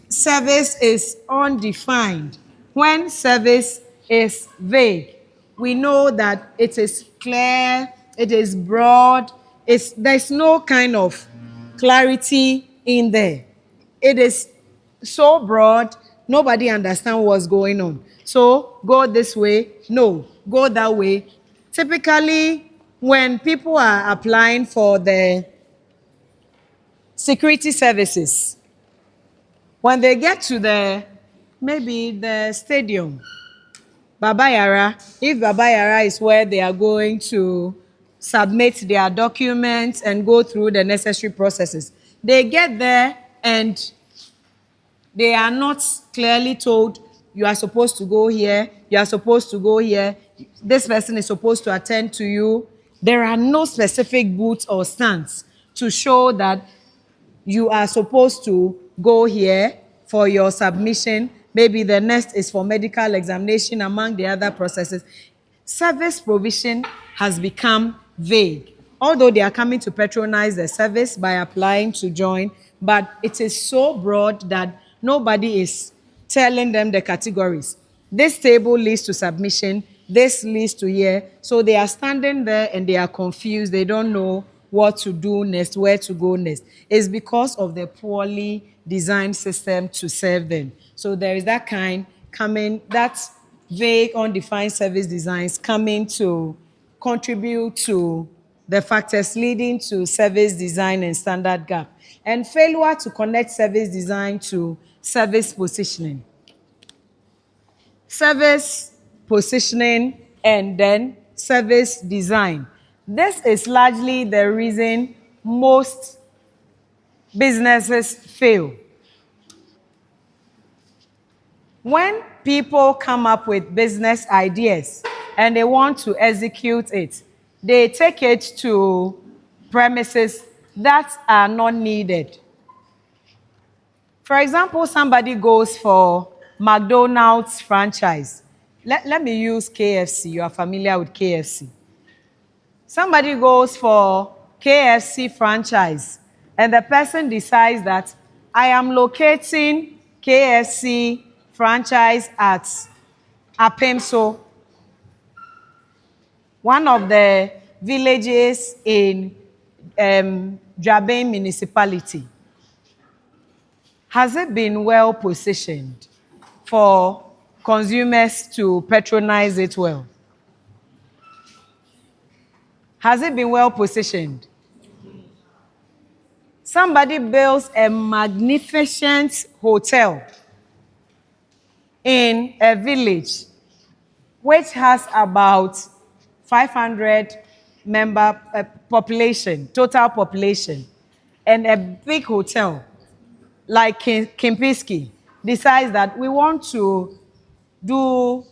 service is undefined, when service is vague, we know that it is clear, it is broad, there's no kind of clarity in there. It is so broad, nobody understands what's going on. So go this way, no, go that way. Typically, when people are applying for the security services, when they get to maybe the stadium, Baba Yara, if Baba Yara is where they are going to submit their documents and go through the necessary processes, they get there and they are not clearly told, you are supposed to go here, you are supposed to go here, this person is supposed to attend to you. There are no specific booths or stands to show that you are supposed to go here for your submission. Maybe the next is for medical examination, among the other processes. Service provision has become vague. Although they are coming to patronize the service by applying to join, but it is so broad that nobody is telling them the categories. This table leads to submission, this leads to here. So they are standing there and they are confused. They don't know what to do next, where to go next. It's because of the poorly designed system to serve them. So there is that kind coming, that vague, undefined service designs coming to contribute to the factors leading to service design and standard gap, and failure to connect service design to service positioning. Service positioning and then service design. This is largely the reason most businesses fail. When people come up with business ideas and they want to execute it, they take it to premises that are not needed. For example, somebody goes for McDonald's franchise. Let me use KFC. You are familiar with KFC. Somebody goes for KFC franchise, and the person decides that I am locating KFC franchise at Apemso, one of the villages in Jabin municipality. Has it been well positioned for consumers to patronize it well? Has it been well positioned? Somebody builds a magnificent hotel in a village which has about 500 member population, total population, and a big hotel like Kempinski decides that we want to do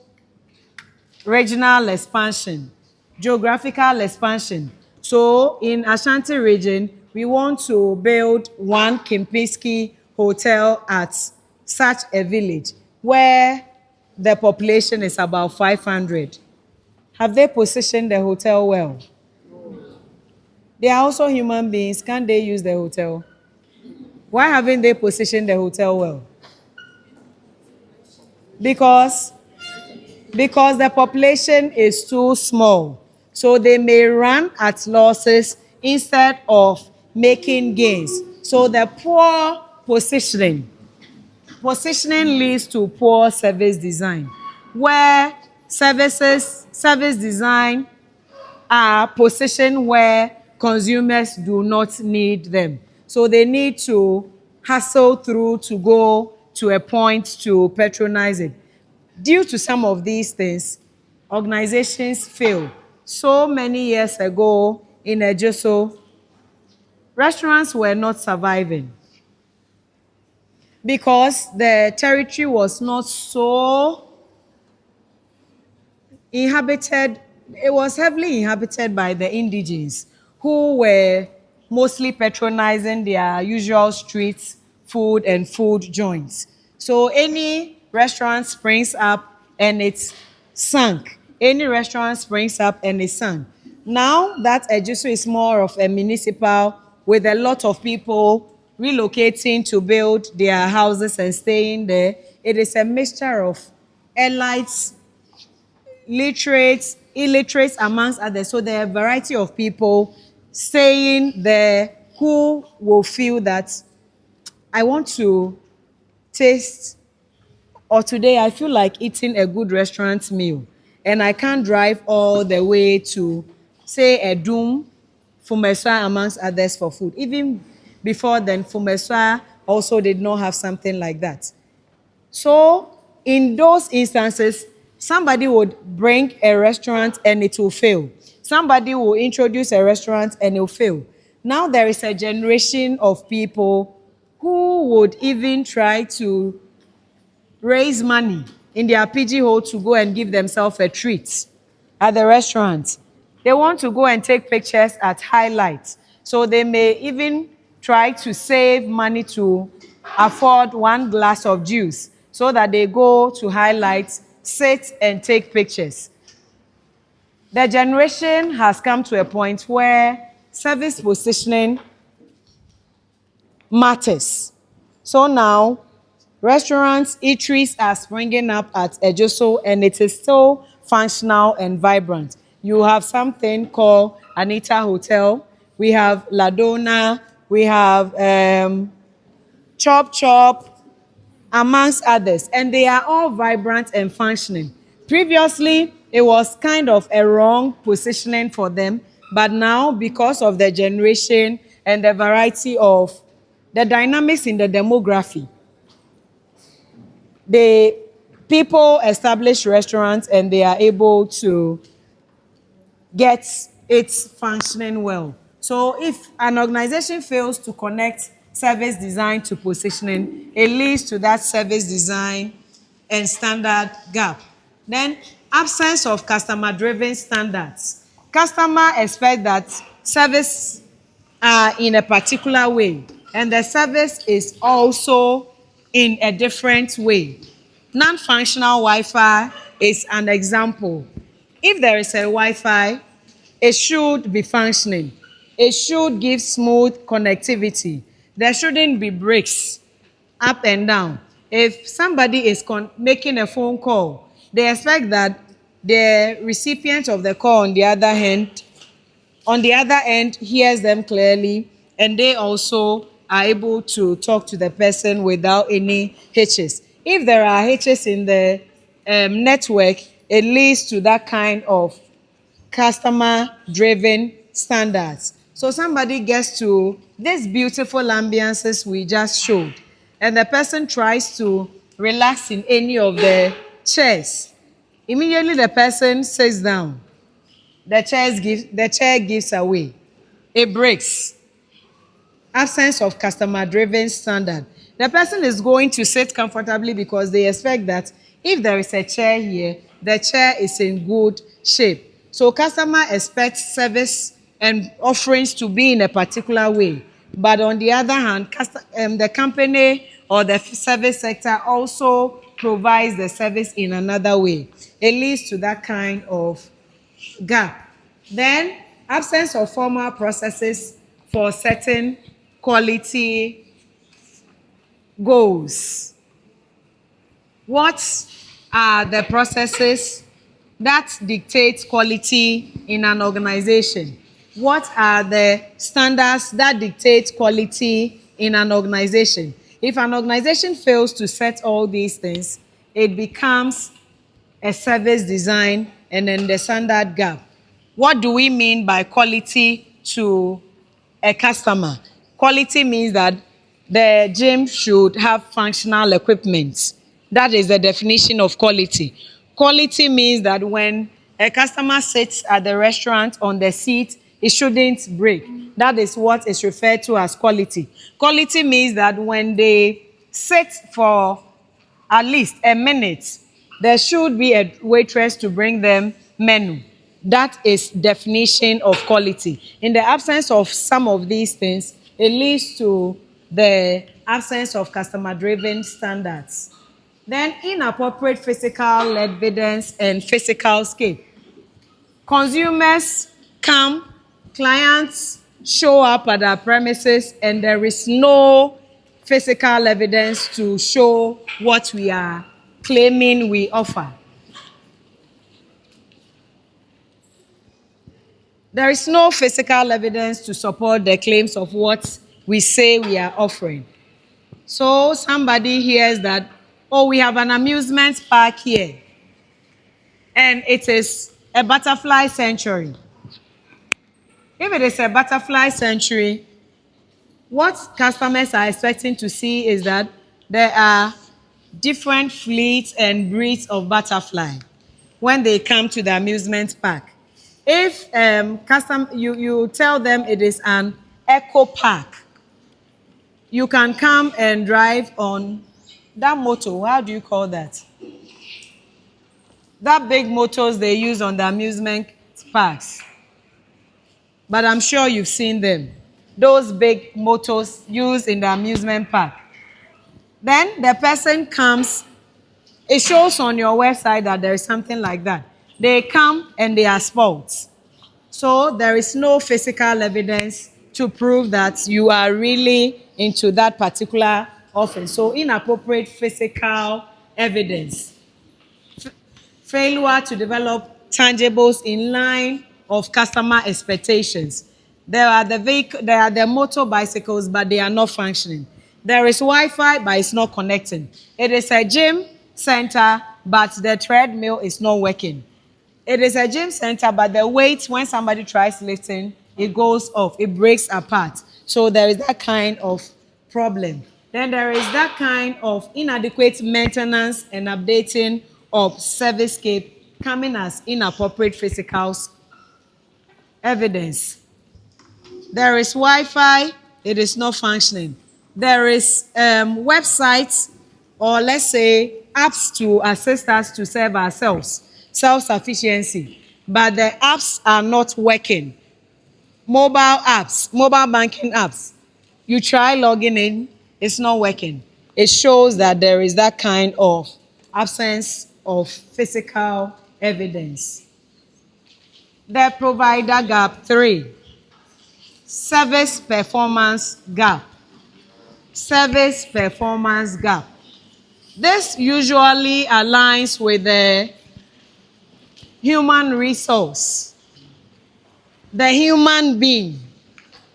regional expansion, geographical expansion. So in Ashanti region, we want to build one Kempinski hotel at such a village where the population is about 500. Have they positioned the hotel well? They are also human beings. Can't they use the hotel? Why haven't they positioned the hotel well? Because the population is too small. So they may run at losses instead of making gains. So the poor positioning leads to poor service design, where service design are positioned where consumers do not need them. So they need to hustle through to go to a point to patronize it. Due to some of these things, organizations fail. So many years ago in Ejoso, restaurants were not surviving because the territory was not so inhabited. It was heavily inhabited by the indigenes who were mostly patronizing their usual street food and food joints. So any restaurant springs up and it's sunk. Any restaurant springs up and it's sunk. Now that Ejusu is more of a municipal with a lot of people relocating to build their houses and staying there, it is a mixture of elites, literates, illiterates, amongst others. So there are a variety of people staying there who will feel that I want to taste, or today I feel like eating a good restaurant meal and I can't drive all the way to say Edum, Fumeswa amongst others for food. Even before then, Fumeswa also did not have something like that. So in those instances, somebody would bring a restaurant and it will fail. Somebody will introduce a restaurant and it will fail. Now there is a generation of people who would even try to raise money in their PG hole to go and give themselves a treat at the restaurant. They want to go and take pictures at highlights. So they may even try to save money to afford one glass of juice so that they go to highlights, sit and take pictures. The generation has come to a point where service positioning matters. So now restaurants, eateries are springing up at Ejoso and it is still functional and vibrant. You have something called Anita Hotel. We have Ladona. We have Chop Chop, amongst others. And they are all vibrant and functioning. Previously, it was kind of a wrong positioning for them. But now, because of the generation and the variety of the dynamics in the demography, the people establish restaurants and they are able to get it functioning well. So if an organization fails to connect service design to positioning, it leads to that service design and standard gap. Then absence of customer driven standards. Customer expect that service are in a particular way and the service is also in a different way. Non-functional Wi-Fi is an example. If there is a Wi-Fi, it should be functioning. It should give smooth connectivity. There shouldn't be breaks up and down. If somebody is making a phone call, they expect that the recipient of the call on the other end hears them clearly and they also are able to talk to the person without any hitches. If there are hitches in the network, it leads to that kind of customer driven standards. So somebody gets to these beautiful ambiances we just showed and the person tries to relax in any of the chairs. Immediately the person sits down, the chair gives away. It breaks. Absence of customer driven standard. The person is going to sit comfortably because they expect that if there is a chair here, the chair is in good shape. So customer expects service and offerings to be in a particular way. But on the other hand, the company or the service sector also provides the service in another way. It leads to that kind of gap. Then absence of formal processes for setting quality goals. What are the processes that dictate quality in an organization? What are the standards that dictate quality in an organization? If an organization fails to set all these things, it becomes a service design and then the standard gap. What do we mean by quality to a customer? Quality means that the gym should have functional equipment. That is the definition of quality. Quality means that when a customer sits at the restaurant on the seat, it shouldn't break. That is what is referred to as quality. Quality means that when they sit for at least a minute, there should be a waitress to bring them menu. That is definition of quality. In the absence of some of these things, it leads to the absence of customer-driven standards. Then inappropriate physical evidence and physical scape. Consumers come, clients show up at our premises and there is no physical evidence to show what we are claiming we offer. There is no physical evidence to support the claims of what we say we are offering. So somebody hears that, oh, we have an amusement park here and it is a butterfly sanctuary. If it is a butterfly century, what customers are expecting to see is that there are different fleets and breeds of butterfly when they come to the amusement park. If you tell them it is an eco park, you can come and drive on that motor. How do you call that? That big motors they use on the amusement parks. But I'm sure you've seen them. Those big motors used in the amusement park. Then the person comes, it shows on your website that there is something like that. They come and they are sports. So there is no physical evidence to prove that you are really into that particular offense. So inappropriate physical evidence. Failure to develop tangibles in line of customer expectations. There are the motor bicycles, but they are not functioning. There is Wi-Fi, but it's not connecting. It is a gym center, but the treadmill is not working. It is a gym center, but the weight, when somebody tries lifting, it goes off, it breaks apart. So there is that kind of problem. Then there is that kind of inadequate maintenance and updating of servicescape coming as inappropriate physical evidence. There is Wi-Fi, it is not functioning. There is websites, or let's say apps to assist us to serve ourselves, self-sufficiency, but the apps are not working. Mobile apps, mobile banking apps, you try logging in, it's not working. It shows that there is that kind of absence of physical evidence. The provider gap 3. Service performance gap. Service performance gap. This usually aligns with the human resource, the human being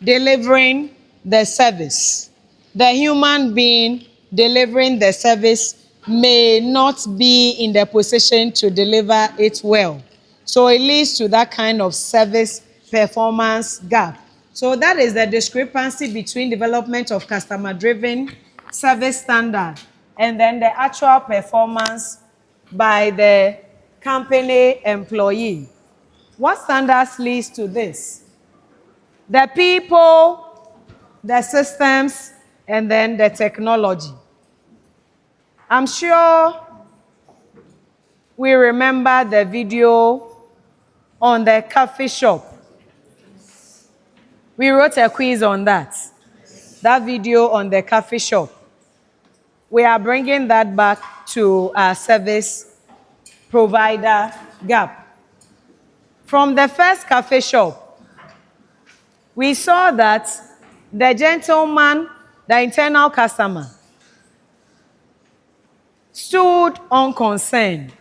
delivering the service. The human being delivering the service may not be in the position to deliver it well. So it leads to that kind of service performance gap. So that is the discrepancy between development of customer-driven service standard and then the actual performance by the company employee. What standards leads to this? The people, the systems, and then the technology. I'm sure we remember the video on the coffee shop. We wrote a quiz on that. That video on the coffee shop. We are bringing that back to our service provider gap. From the first cafe shop, we saw that the gentleman, the internal customer, stood unconcerned.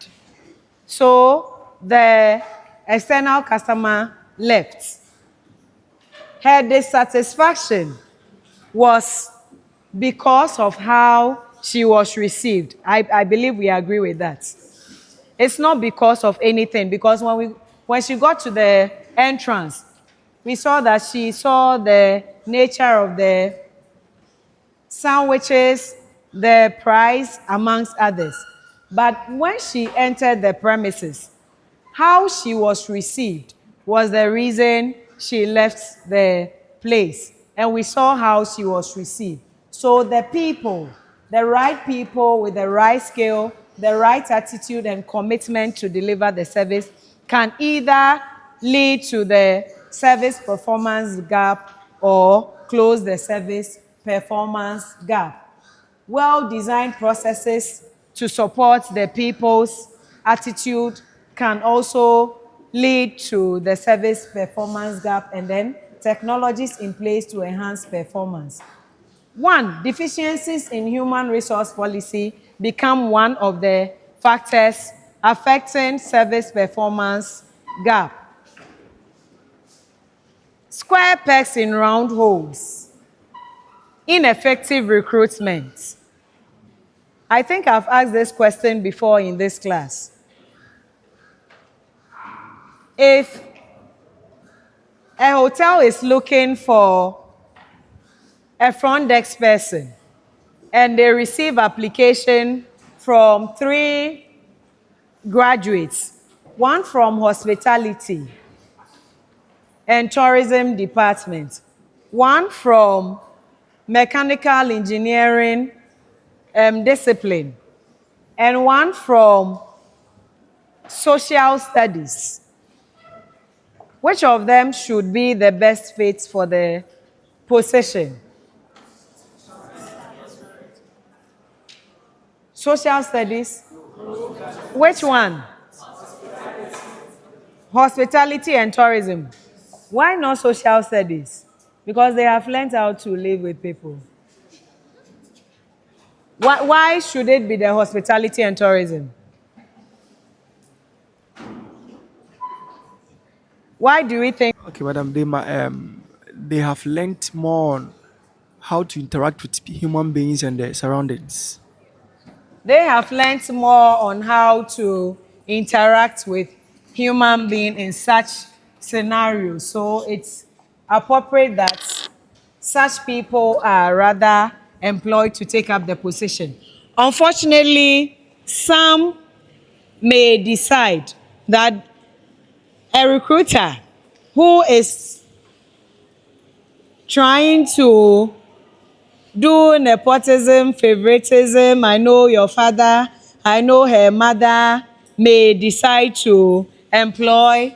So the external customer left. Her dissatisfaction was because of how she was received. I believe we agree with that. It's not because of anything, because when she got to the entrance, we saw that she saw the nature of the sandwiches, the price, amongst others. But when she entered the premises, how she was received was the reason she left the place. And we saw how she was received. So the people, the right people with the right skill, the right attitude and commitment to deliver the service can either lead to the service performance gap or close the service performance gap. Well-designed processes to support the people's attitude can also lead to the service performance gap, and then technologies in place to enhance performance. 1, deficiencies in human resource policy become one of the factors affecting service performance gap. Square pegs in round holes. Ineffective recruitment. I think I've asked this question before in this class. If A hotel is looking for a front desk person, and they receive application from 3 graduates, one from hospitality and tourism department, one from mechanical engineering discipline, and one from social studies. Which of them should be the best fit for the position? Social studies? Which one? Hospitality and tourism. Why not social studies? Because they have learned how to live with people. Why should it be the hospitality and tourism? Why do we think Okay, madam, they have learnt more on how to interact with human beings and their surroundings. they have learned more on how to interact with human beings in such scenarios? So it's appropriate that such people are rather employed to take up the position. Unfortunately, some may decide that a recruiter who is trying to do nepotism, favoritism, I know your father, I know her mother, may decide to employ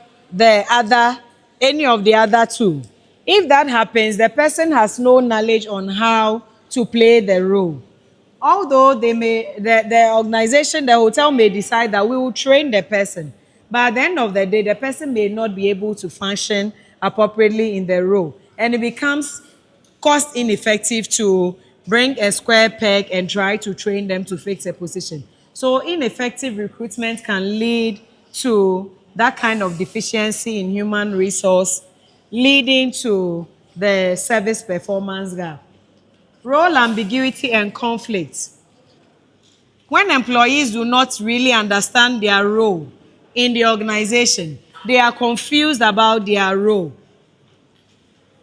any of the other two. If that happens, the person has no knowledge on how to play the role. Although the organization, the hotel may decide that we will train the person, but at the end of the day, the person may not be able to function appropriately in the role, and it becomes cost ineffective to bring a square peg and try to train them to fix a position. So ineffective recruitment can lead to that kind of deficiency in human resource, leading to the service performance gap. Role ambiguity and conflict. When employees do not really understand their role in the organization, they are confused about their role.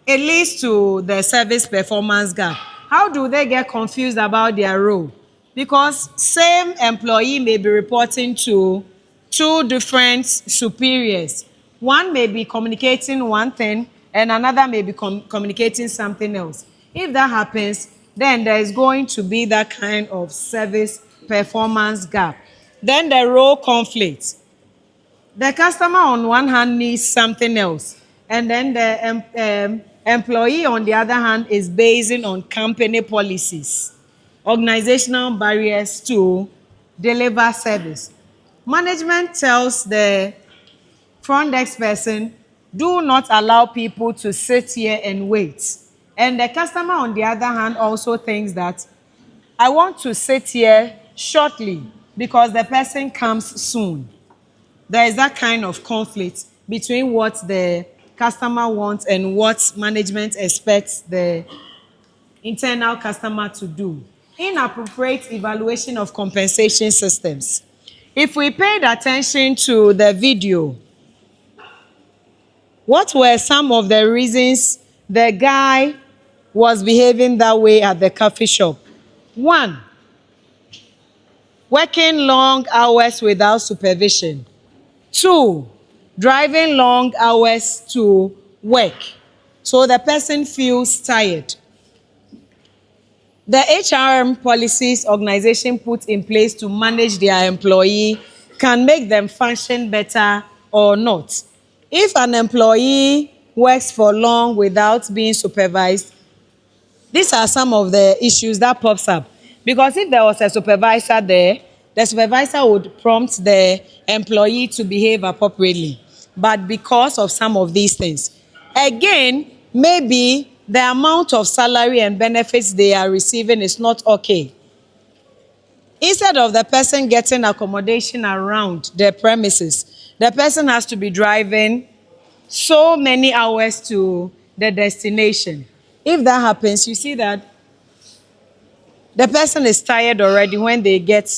It leads to the service performance gap. How do they get confused about their role? Because same employee may be reporting to 2 different superiors. One may be communicating one thing and another may be communicating something else. If that happens, then there is going to be that kind of service performance gap. Then the role conflict. The customer on one hand needs something else, and then the employee on the other hand is basing on company policies, organizational barriers to deliver service. Management tells the front desk person, do not allow people to sit here and wait. And the customer on the other hand also thinks that I want to sit here shortly because the person comes soon. There is that kind of conflict between what the customer wants and what management expects the internal customer to do. Inappropriate evaluation of compensation systems. If we paid attention to the video, what were some of the reasons the guy was behaving that way at the coffee shop? 1, working long hours without supervision. 2, driving long hours to work. So the person feels tired. The HRM policies organization put in place to manage their employee can make them function better or not. If an employee works for long without being supervised, these are some of the issues that pops up. Because if there was a supervisor there, the supervisor would prompt the employee to behave appropriately. But because of some of these things, again, maybe the amount of salary and benefits they are receiving is not okay. Instead of the person getting accommodation around their premises, the person has to be driving so many hours to the destination. If that happens, you see that the person is tired already when they get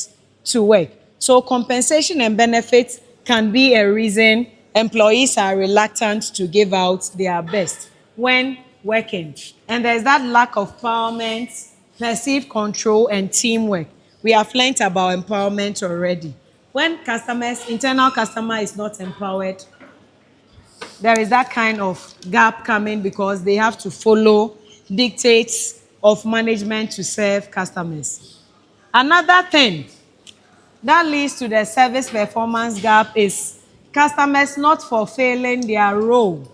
to work. So compensation and benefits can be a reason employees are reluctant to give out their best when working. And there's that lack of empowerment, perceived control, and teamwork. We have learned about empowerment already. When internal customer is not empowered, there is that kind of gap coming because they have to follow dictates of management to serve customers. Another thing that leads to the service performance gap is customers not fulfilling their role.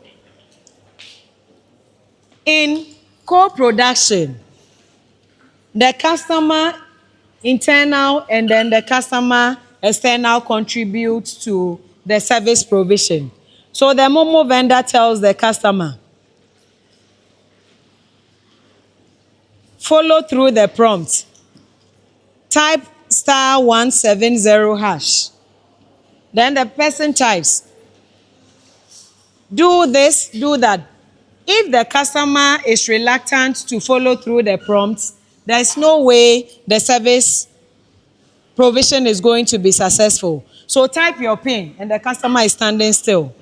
In co-production, the customer internal and then the customer external contribute to the service provision. So the Momo vendor tells the customer, follow through the prompt, type *170#. Then the person types, do this, do that. If the customer is reluctant to follow through the prompts, there's no way the service provision is going to be successful. So type your PIN and the customer is standing still.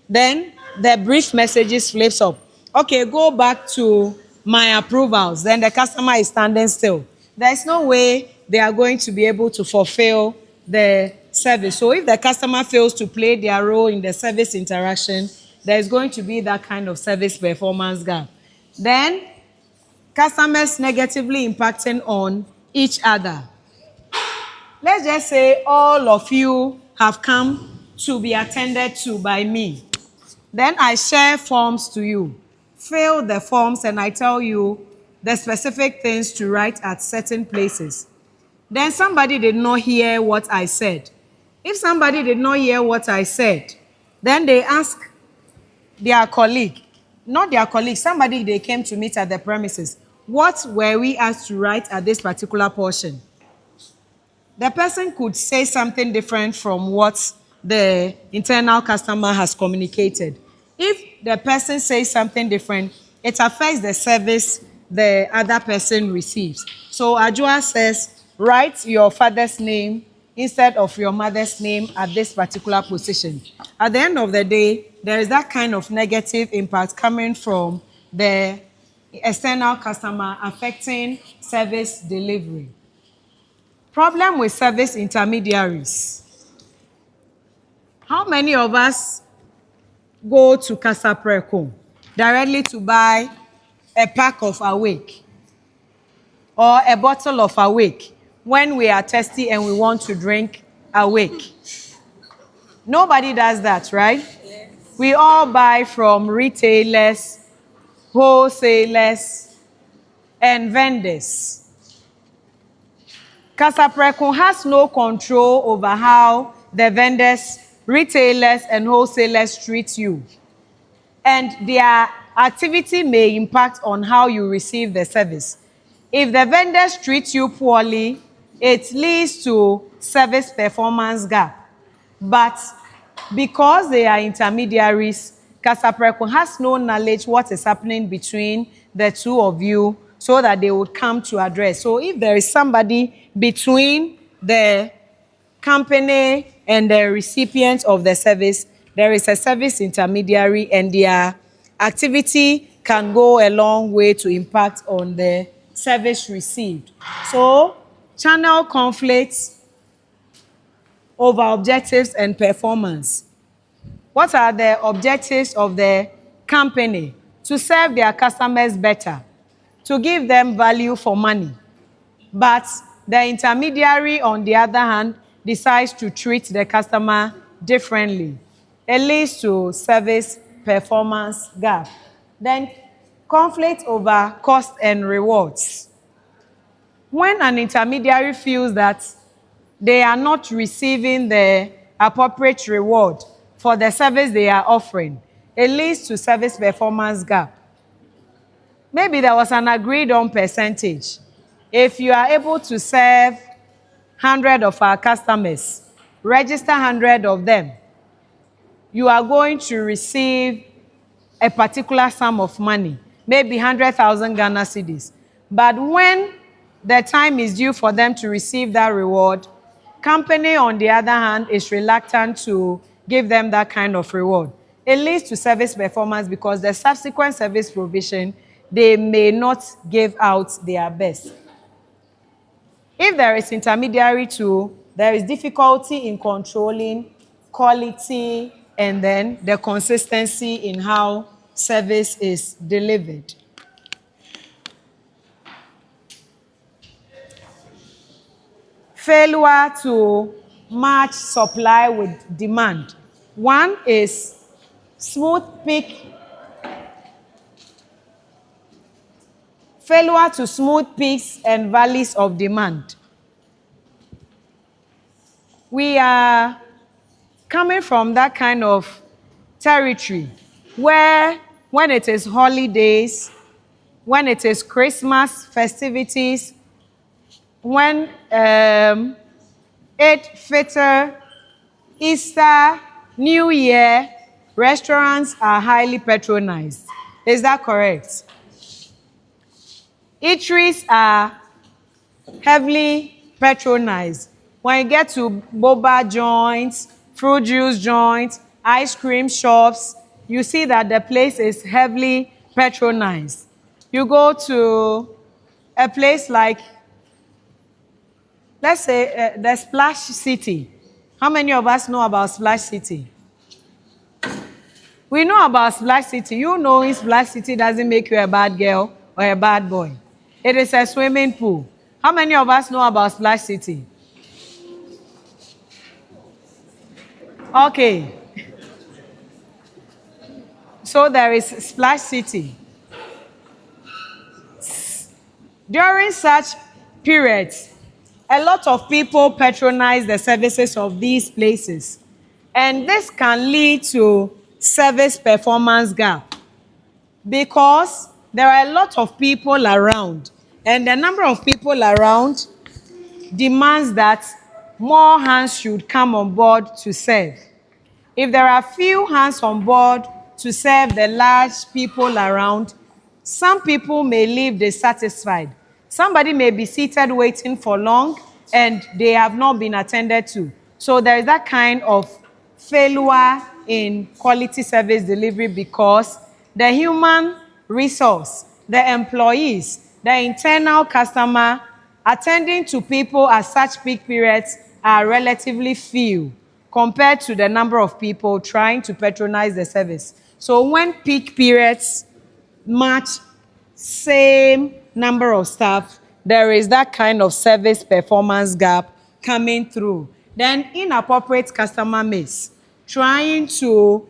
Then the brief messages flips up. Okay, go back to my approvals. Then the customer is standing still. There's no way they are going to be able to fulfill the service. So if the customer fails to play their role in the service interaction, there's going to be that kind of service performance gap. Then customers negatively impacting on each other. Let's just say all of you have come to be attended to by me. Then I share forms to you. Fill the forms and I tell you the specific things to write at certain places. Then somebody did not hear what I said. If somebody did not hear what I said, then they ask their colleague, not their colleague, somebody they came to meet at the premises, what were we asked to write at this particular portion? The person could say something different from what the internal customer has communicated. If the person says something different, it affects the service the other person receives. So Ajua says, write your father's name instead of your mother's name at this particular position. At the end of the day, there is that kind of negative impact coming from the external customer affecting service delivery. Problem with service intermediaries. How many of us go to Casa Preco directly to buy a pack of Awake or a bottle of Awake when we are thirsty and we want to drink Awake? Nobody does that, right? Yes. We all buy from retailers, wholesalers, and vendors. Casa Preco has no control over how the vendors, retailers, and wholesalers treat you. And their activity may impact on how you receive the service. If the vendors treat you poorly, it leads to service performance gap. But because they are intermediaries, Casa Preco has no knowledge what is happening between the two of you so that they would come to address. So if there is somebody between the company and the recipient of the service, there is a service intermediary and their activity can go a long way to impact on the service received. So channel conflicts over objectives and performance. What are the objectives of the company? To serve their customers better, to give them value for money. But the intermediary, on the other hand, decides to treat the customer differently. It leads to service performance gap. Then conflict over cost and rewards. When an intermediary feels that they are not receiving the appropriate reward for the service they are offering, it leads to service performance gap. Maybe there was an agreed on percentage. If you are able to serve 100 of our customers, register 100 of them, you are going to receive a particular sum of money, maybe 100,000 Ghana cedis. But when the time is due for them to receive that reward, company, on the other hand, is reluctant to give them that kind of reward. It leads to service performance because the subsequent service provision, they may not give out their best. If there is intermediary too, there is difficulty in controlling quality and then the consistency in how service is delivered. Failure to match supply with demand. One is smooth peak. Failure to smooth peaks and valleys of demand. We are coming from that kind of territory where when it is holidays, when it is Christmas festivities, when Eid Fitr, Easter, New Year, restaurants are highly patronized. Is that correct? Eateries are heavily patronized. When you get to boba joints, fruit juice joints, ice cream shops, you see that the place is heavily patronized. You go to a place like, let's say, the Splash City. How many of us know about Splash City? We know about Splash City. You know in Splash City doesn't make you a bad girl or a bad boy. It is a swimming pool. How many of us know about Splash City? Okay. So there is Splash City. During such periods, a lot of people patronize the services of these places. And this can lead to service performance gap because there are a lot of people around. And the number of people around demands that more hands should come on board to serve. If there are few hands on board to serve the large people around, some people may leave dissatisfied. Somebody may be seated waiting for long and they have not been attended to. So there is that kind of failure in quality service delivery because the human resource, the employees, the internal customer attending to people at such peak periods are relatively few compared to the number of people trying to patronize the service. So when peak periods match same number of staff, there is that kind of service performance gap coming through. Then inappropriate customer mix, trying to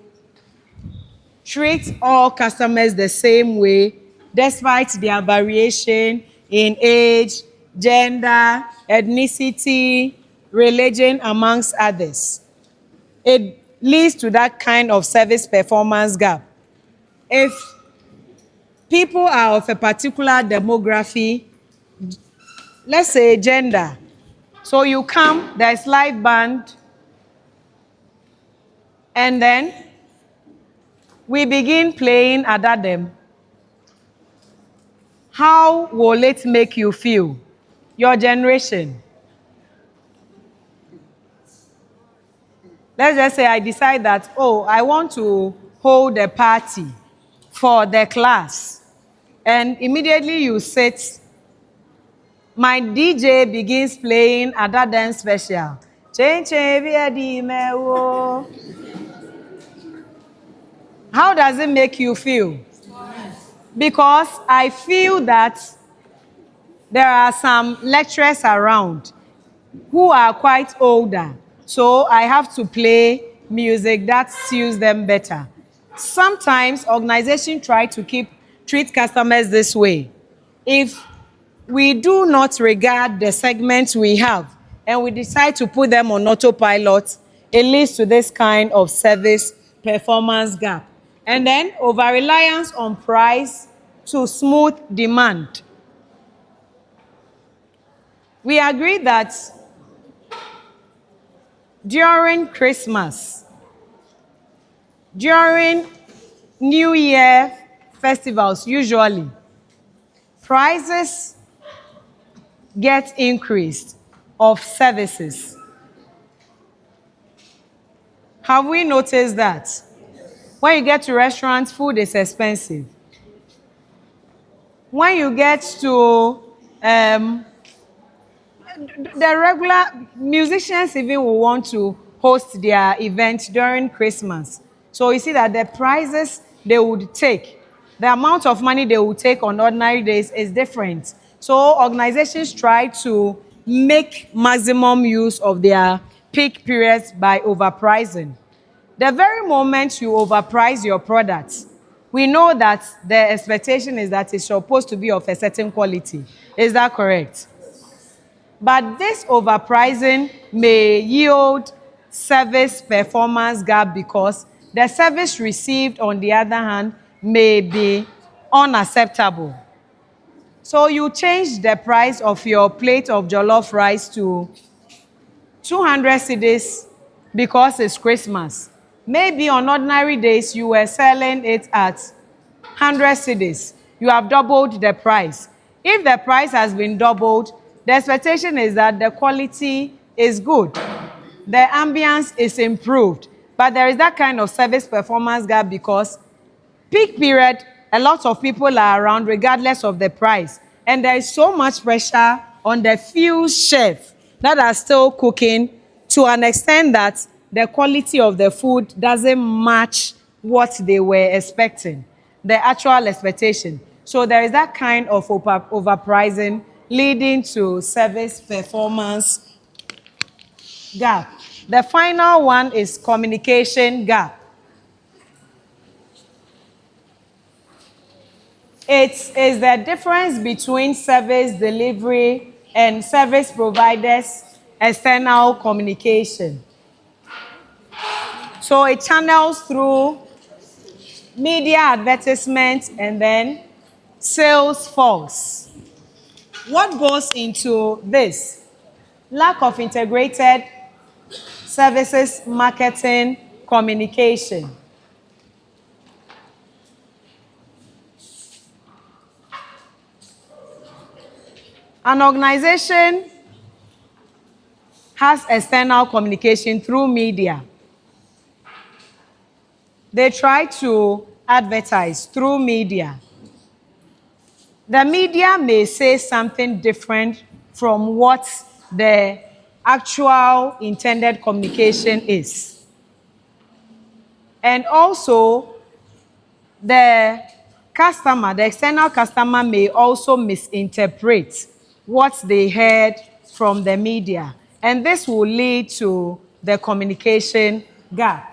treat all customers the same way despite their variation in age, gender, ethnicity, religion, amongst others. It leads to that kind of service performance gap. If people are of a particular demography, let's say gender, so you come, there's live band, and then we begin playing Adadem. How will it make you feel? Your generation. Let's just say I decide that, oh, I want to hold a party for the class. And immediately you sit, my DJ begins playing Adadem special. How does it make you feel? Because I feel that there are some lecturers around who are quite older. So I have to play music that suits them better. Sometimes organizations try to treat customers this way. If we do not regard the segments we have and we decide to put them on autopilot, it leads to this kind of service performance gap. And then over-reliance on price to smooth demand. We agree that during Christmas, during New Year festivals, usually, prices get increased of services. Have we noticed that? When you get to restaurants, food is expensive. When you get to um, the regular musicians even will want to host their event during Christmas. So you see that the prices they would take, the amount of money they would take on ordinary days is different. So organizations try to make maximum use of their peak periods by overpricing. The very moment you overprice your product, we know that the expectation is that it's supposed to be of a certain quality. Is that correct? But this overpricing may yield service performance gap because the service received, on the other hand, may be unacceptable. So you change the price of your plate of jollof rice to 200 cedis because it's Christmas. Maybe on ordinary days you were selling it at 100 cedis. You have doubled the price. If the price has been doubled, the expectation is that the quality is good. The ambience is improved. But there is that kind of service performance gap because peak period, a lot of people are around regardless of the price. And there is so much pressure on the few chefs that are still cooking to an extent that the quality of the food doesn't match what they were expecting, the actual expectation. So there is that kind of overpricing leading to service performance gap. The final one is communication gap. It is the difference between service delivery and service providers' external communication. So it channels through media advertisements and then sales force. What goes into this? Lack of integrated services, marketing, communication. An organization has external communication through media. They try to advertise through media. The media may say something different from what the actual intended communication is. And also, the customer, the external customer may also misinterpret what they heard from the media. And this will lead to the communication gap.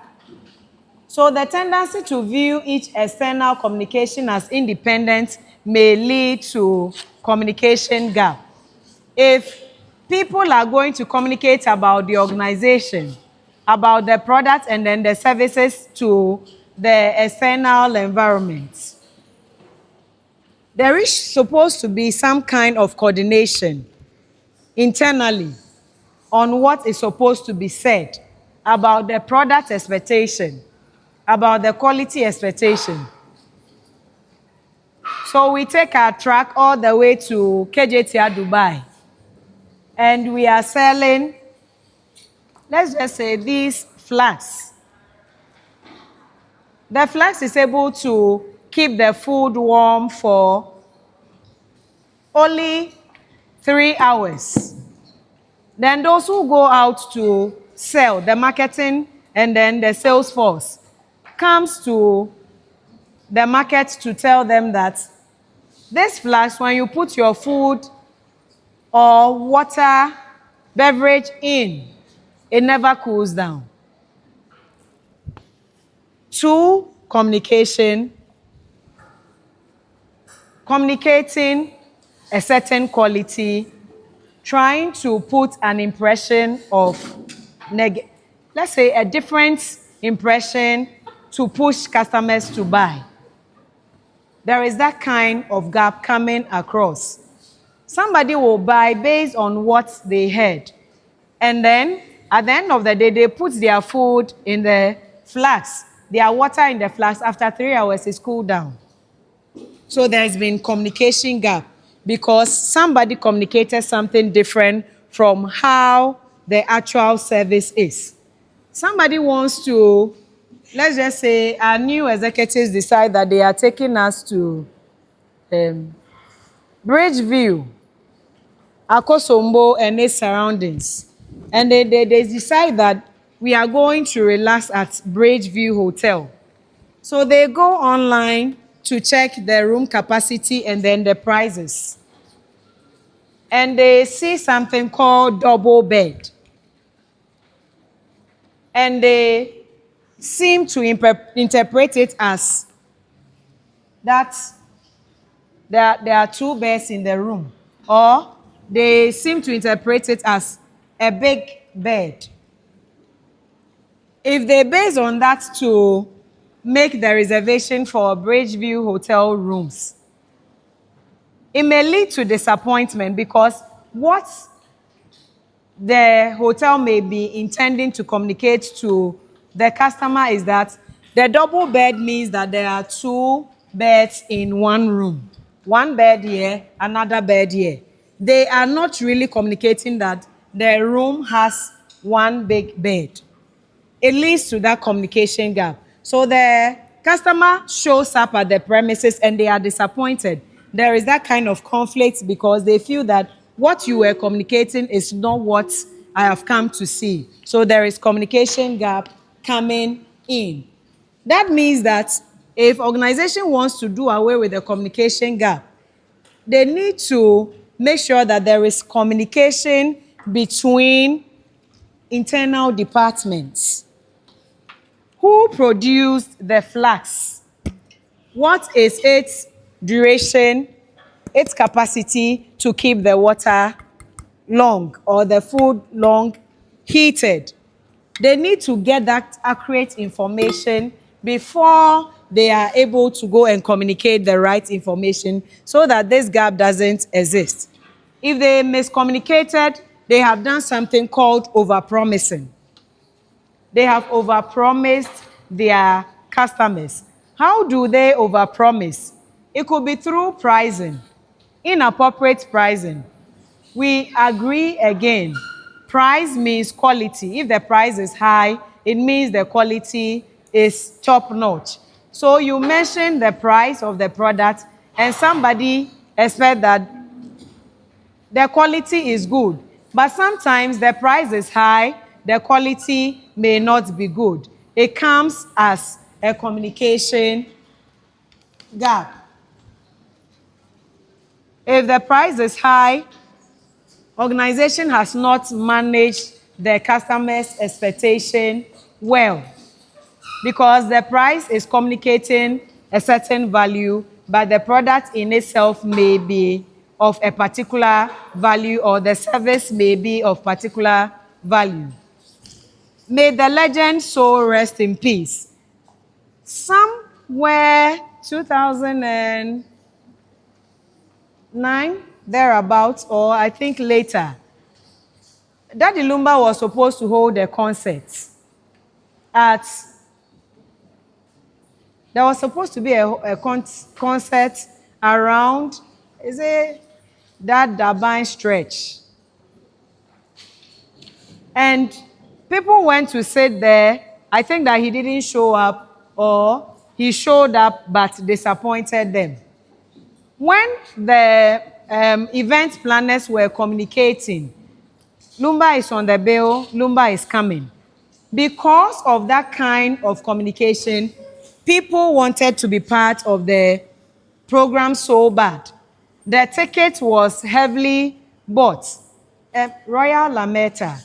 So the tendency to view each external communication as independent may lead to communication gap. If people are going to communicate about the organization, about the product and then the services to the external environment, there is supposed to be some kind of coordination internally on what is supposed to be said about the product expectation, about the quality expectation. So we take our truck all the way to KJTR Dubai and we are selling, let's just say, these flags. The flags is able to keep the food warm for only 3 hours. Then those who go out to sell, the marketing and then the sales force, comes to the market to tell them that this flask, when you put your food or water, beverage in, it never cools down. 2, communication. Communicating a certain quality, trying to put an impression of, let's say, a different impression to push customers to buy. There is that kind of gap coming across. Somebody will buy based on what they heard. And then, at the end of the day, they put their food in the flask, their water in the flask. After 3 hours, it's cooled down. So there has been communication gap because somebody communicated something different from how the actual service is. Somebody wants to, let's just say, our new executives decide that they are taking us to Bridgeview, Akosombo, and its surroundings. And they decide that we are going to relax at Bridgeview Hotel. So they go online to check the room capacity and then the prices. And they see something called double bed. And they seem to interpret it as that there are two beds in the room. Or they seem to interpret it as a big bed. If they base on that to make the reservation for Bridgeview Hotel rooms, it may lead to disappointment because what the hotel may be intending to communicate to the customer is that the double bed means that there are two beds in one room. One bed here, another bed here. They are not really communicating that the room has one big bed. It leads to that communication gap. So the customer shows up at the premises and they are disappointed. There is that kind of conflict because they feel that what you were communicating is not what I have come to see. So there is communication gap coming in. That means that if organization wants to do away with the communication gap, they need to make sure that there is communication between internal departments. Who produced the flax? What is its duration, its capacity to keep the water long or the food long heated? They need to get that accurate information before they are able to go and communicate the right information so that this gap doesn't exist. If they miscommunicated, they have done something called overpromising. They have overpromised their customers. How do they overpromise? It could be through pricing, inappropriate pricing. We agree again. Price means quality. If the price is high, it means the quality is top notch. So you mention the price of the product and somebody expects that the quality is good. But sometimes the price is high, the quality may not be good. It comes as a communication gap. If the price is high, organization has not managed the customer's expectation well because the price is communicating a certain value, but the product in itself may be of a particular value or the service may be of particular value. May the legend so rest in peace. Somewhere 2009, thereabouts, or I think later, Daddy Lumba was supposed to hold a concert at, there was supposed to be a concert around, is it that Daban stretch? And people went to sit there. I think that he didn't show up or he showed up but disappointed them. When the event planners were communicating, Lumba is on the bill, Lumba is coming. Because of that kind of communication, people wanted to be part of the program so bad. The ticket was heavily bought. Royal Lametta.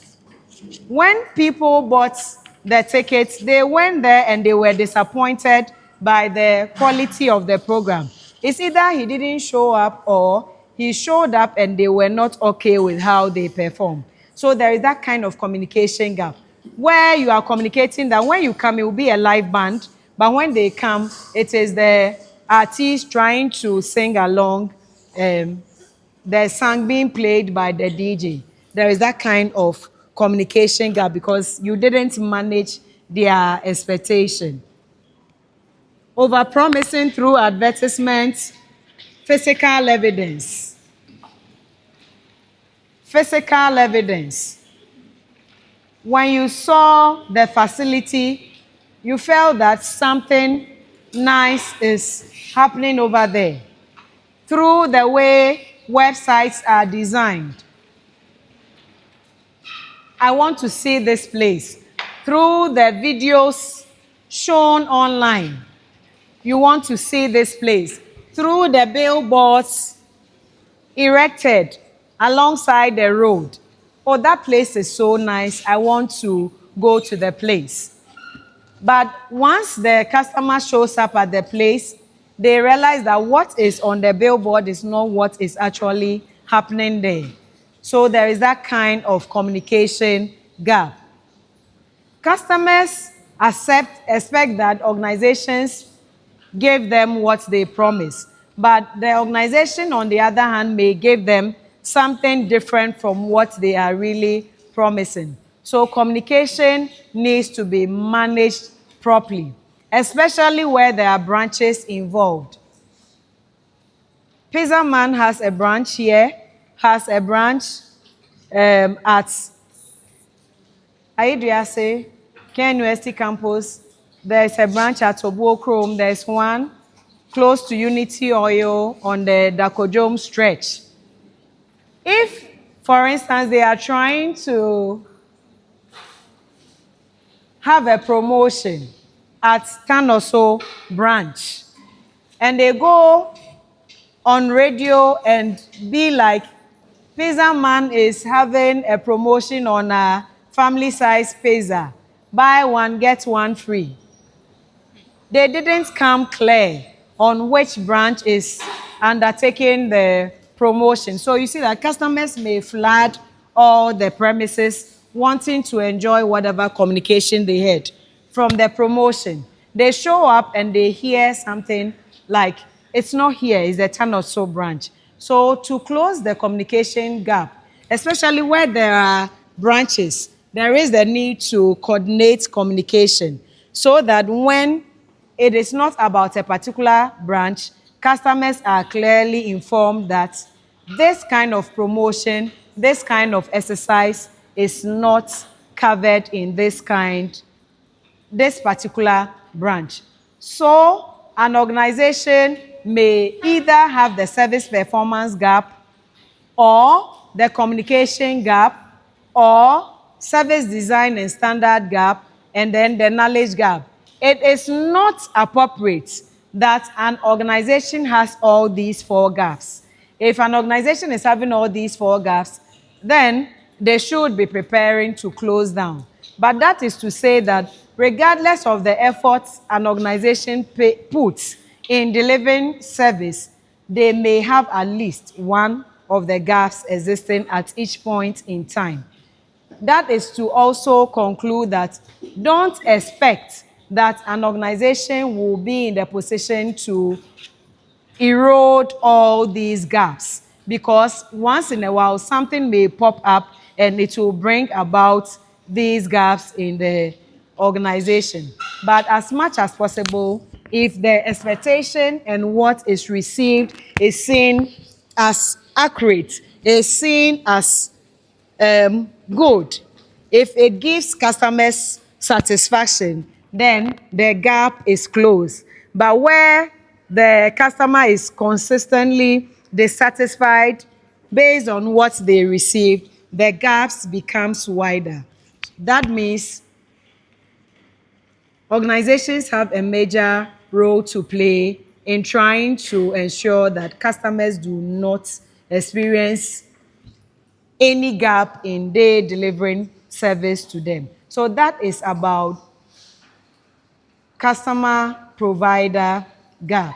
When people bought the tickets, they went there and they were disappointed by the quality of the program. It's either he didn't show up or he showed up and they were not okay with how they performed. So there is that kind of communication gap where you are communicating that when you come, it will be a live band, but when they come, it is the artist trying to sing along, the song being played by the DJ. There is that kind of communication gap because you didn't manage their expectation. Overpromising through advertisements, physical evidence. Physical evidence. when you saw the facility, you felt that something nice is happening over there through the way websites are designed. I want to see this place. Through the videos shown online, you want to see this place. Through the billboards erected alongside the road. Oh, that place is so nice. I want to go to the place. But once the customer shows up at the place, they realize that what is on the billboard is not what is actually happening there. So there is that kind of communication gap. Customers expect that organizations give them what they promise. But the organization, on the other hand, may give them something different from what they are really promising. So communication needs to be managed properly, especially where there are branches involved. Pizza Man has a branch here, has a branch at Aidiase, Ken UST campus. There's a branch at Obuo Chrome. There's one close to Unity Oil on the Dakojom stretch. If, for instance, they are trying to have a promotion at Tanoso branch, and they go on radio and be like, Pizza Man is having a promotion on a family size pizza. Buy one, get one free. They didn't come clear on which branch is undertaking the promotion. So you see that customers may flood all the premises wanting to enjoy whatever communication they had from the promotion. They show up and they hear something like, it's not here, it's the Tan or So branch. So to close the communication gap, especially where there are branches, there is the need to coordinate communication so that when it is not about a particular branch, customers are clearly informed that this kind of promotion, this kind of exercise is not covered in this particular branch. So an organization may either have the service performance gap or the communication gap or service design and standard gap and then the knowledge gap. It is not appropriate that an organization has all these four gaps. If an organization is having all these four gaps, then they should be preparing to close down. But that is to say that regardless of the efforts an organization puts in delivering service, they may have at least one of the gaps existing at each point in time. That is to also conclude that don't expect that an organization will be in the position to erode all these gaps, because once in a while something may pop up and it will bring about these gaps in the organization. But as much as possible, if the expectation and what is received is seen as accurate, is seen as good, if it gives customers satisfaction, then the gap is closed. But where the customer is consistently dissatisfied based on what they received, the gaps becomes wider. That means organizations have a major role to play in trying to ensure that customers do not experience any gap in their delivering service to them. So that is about customer provider gap.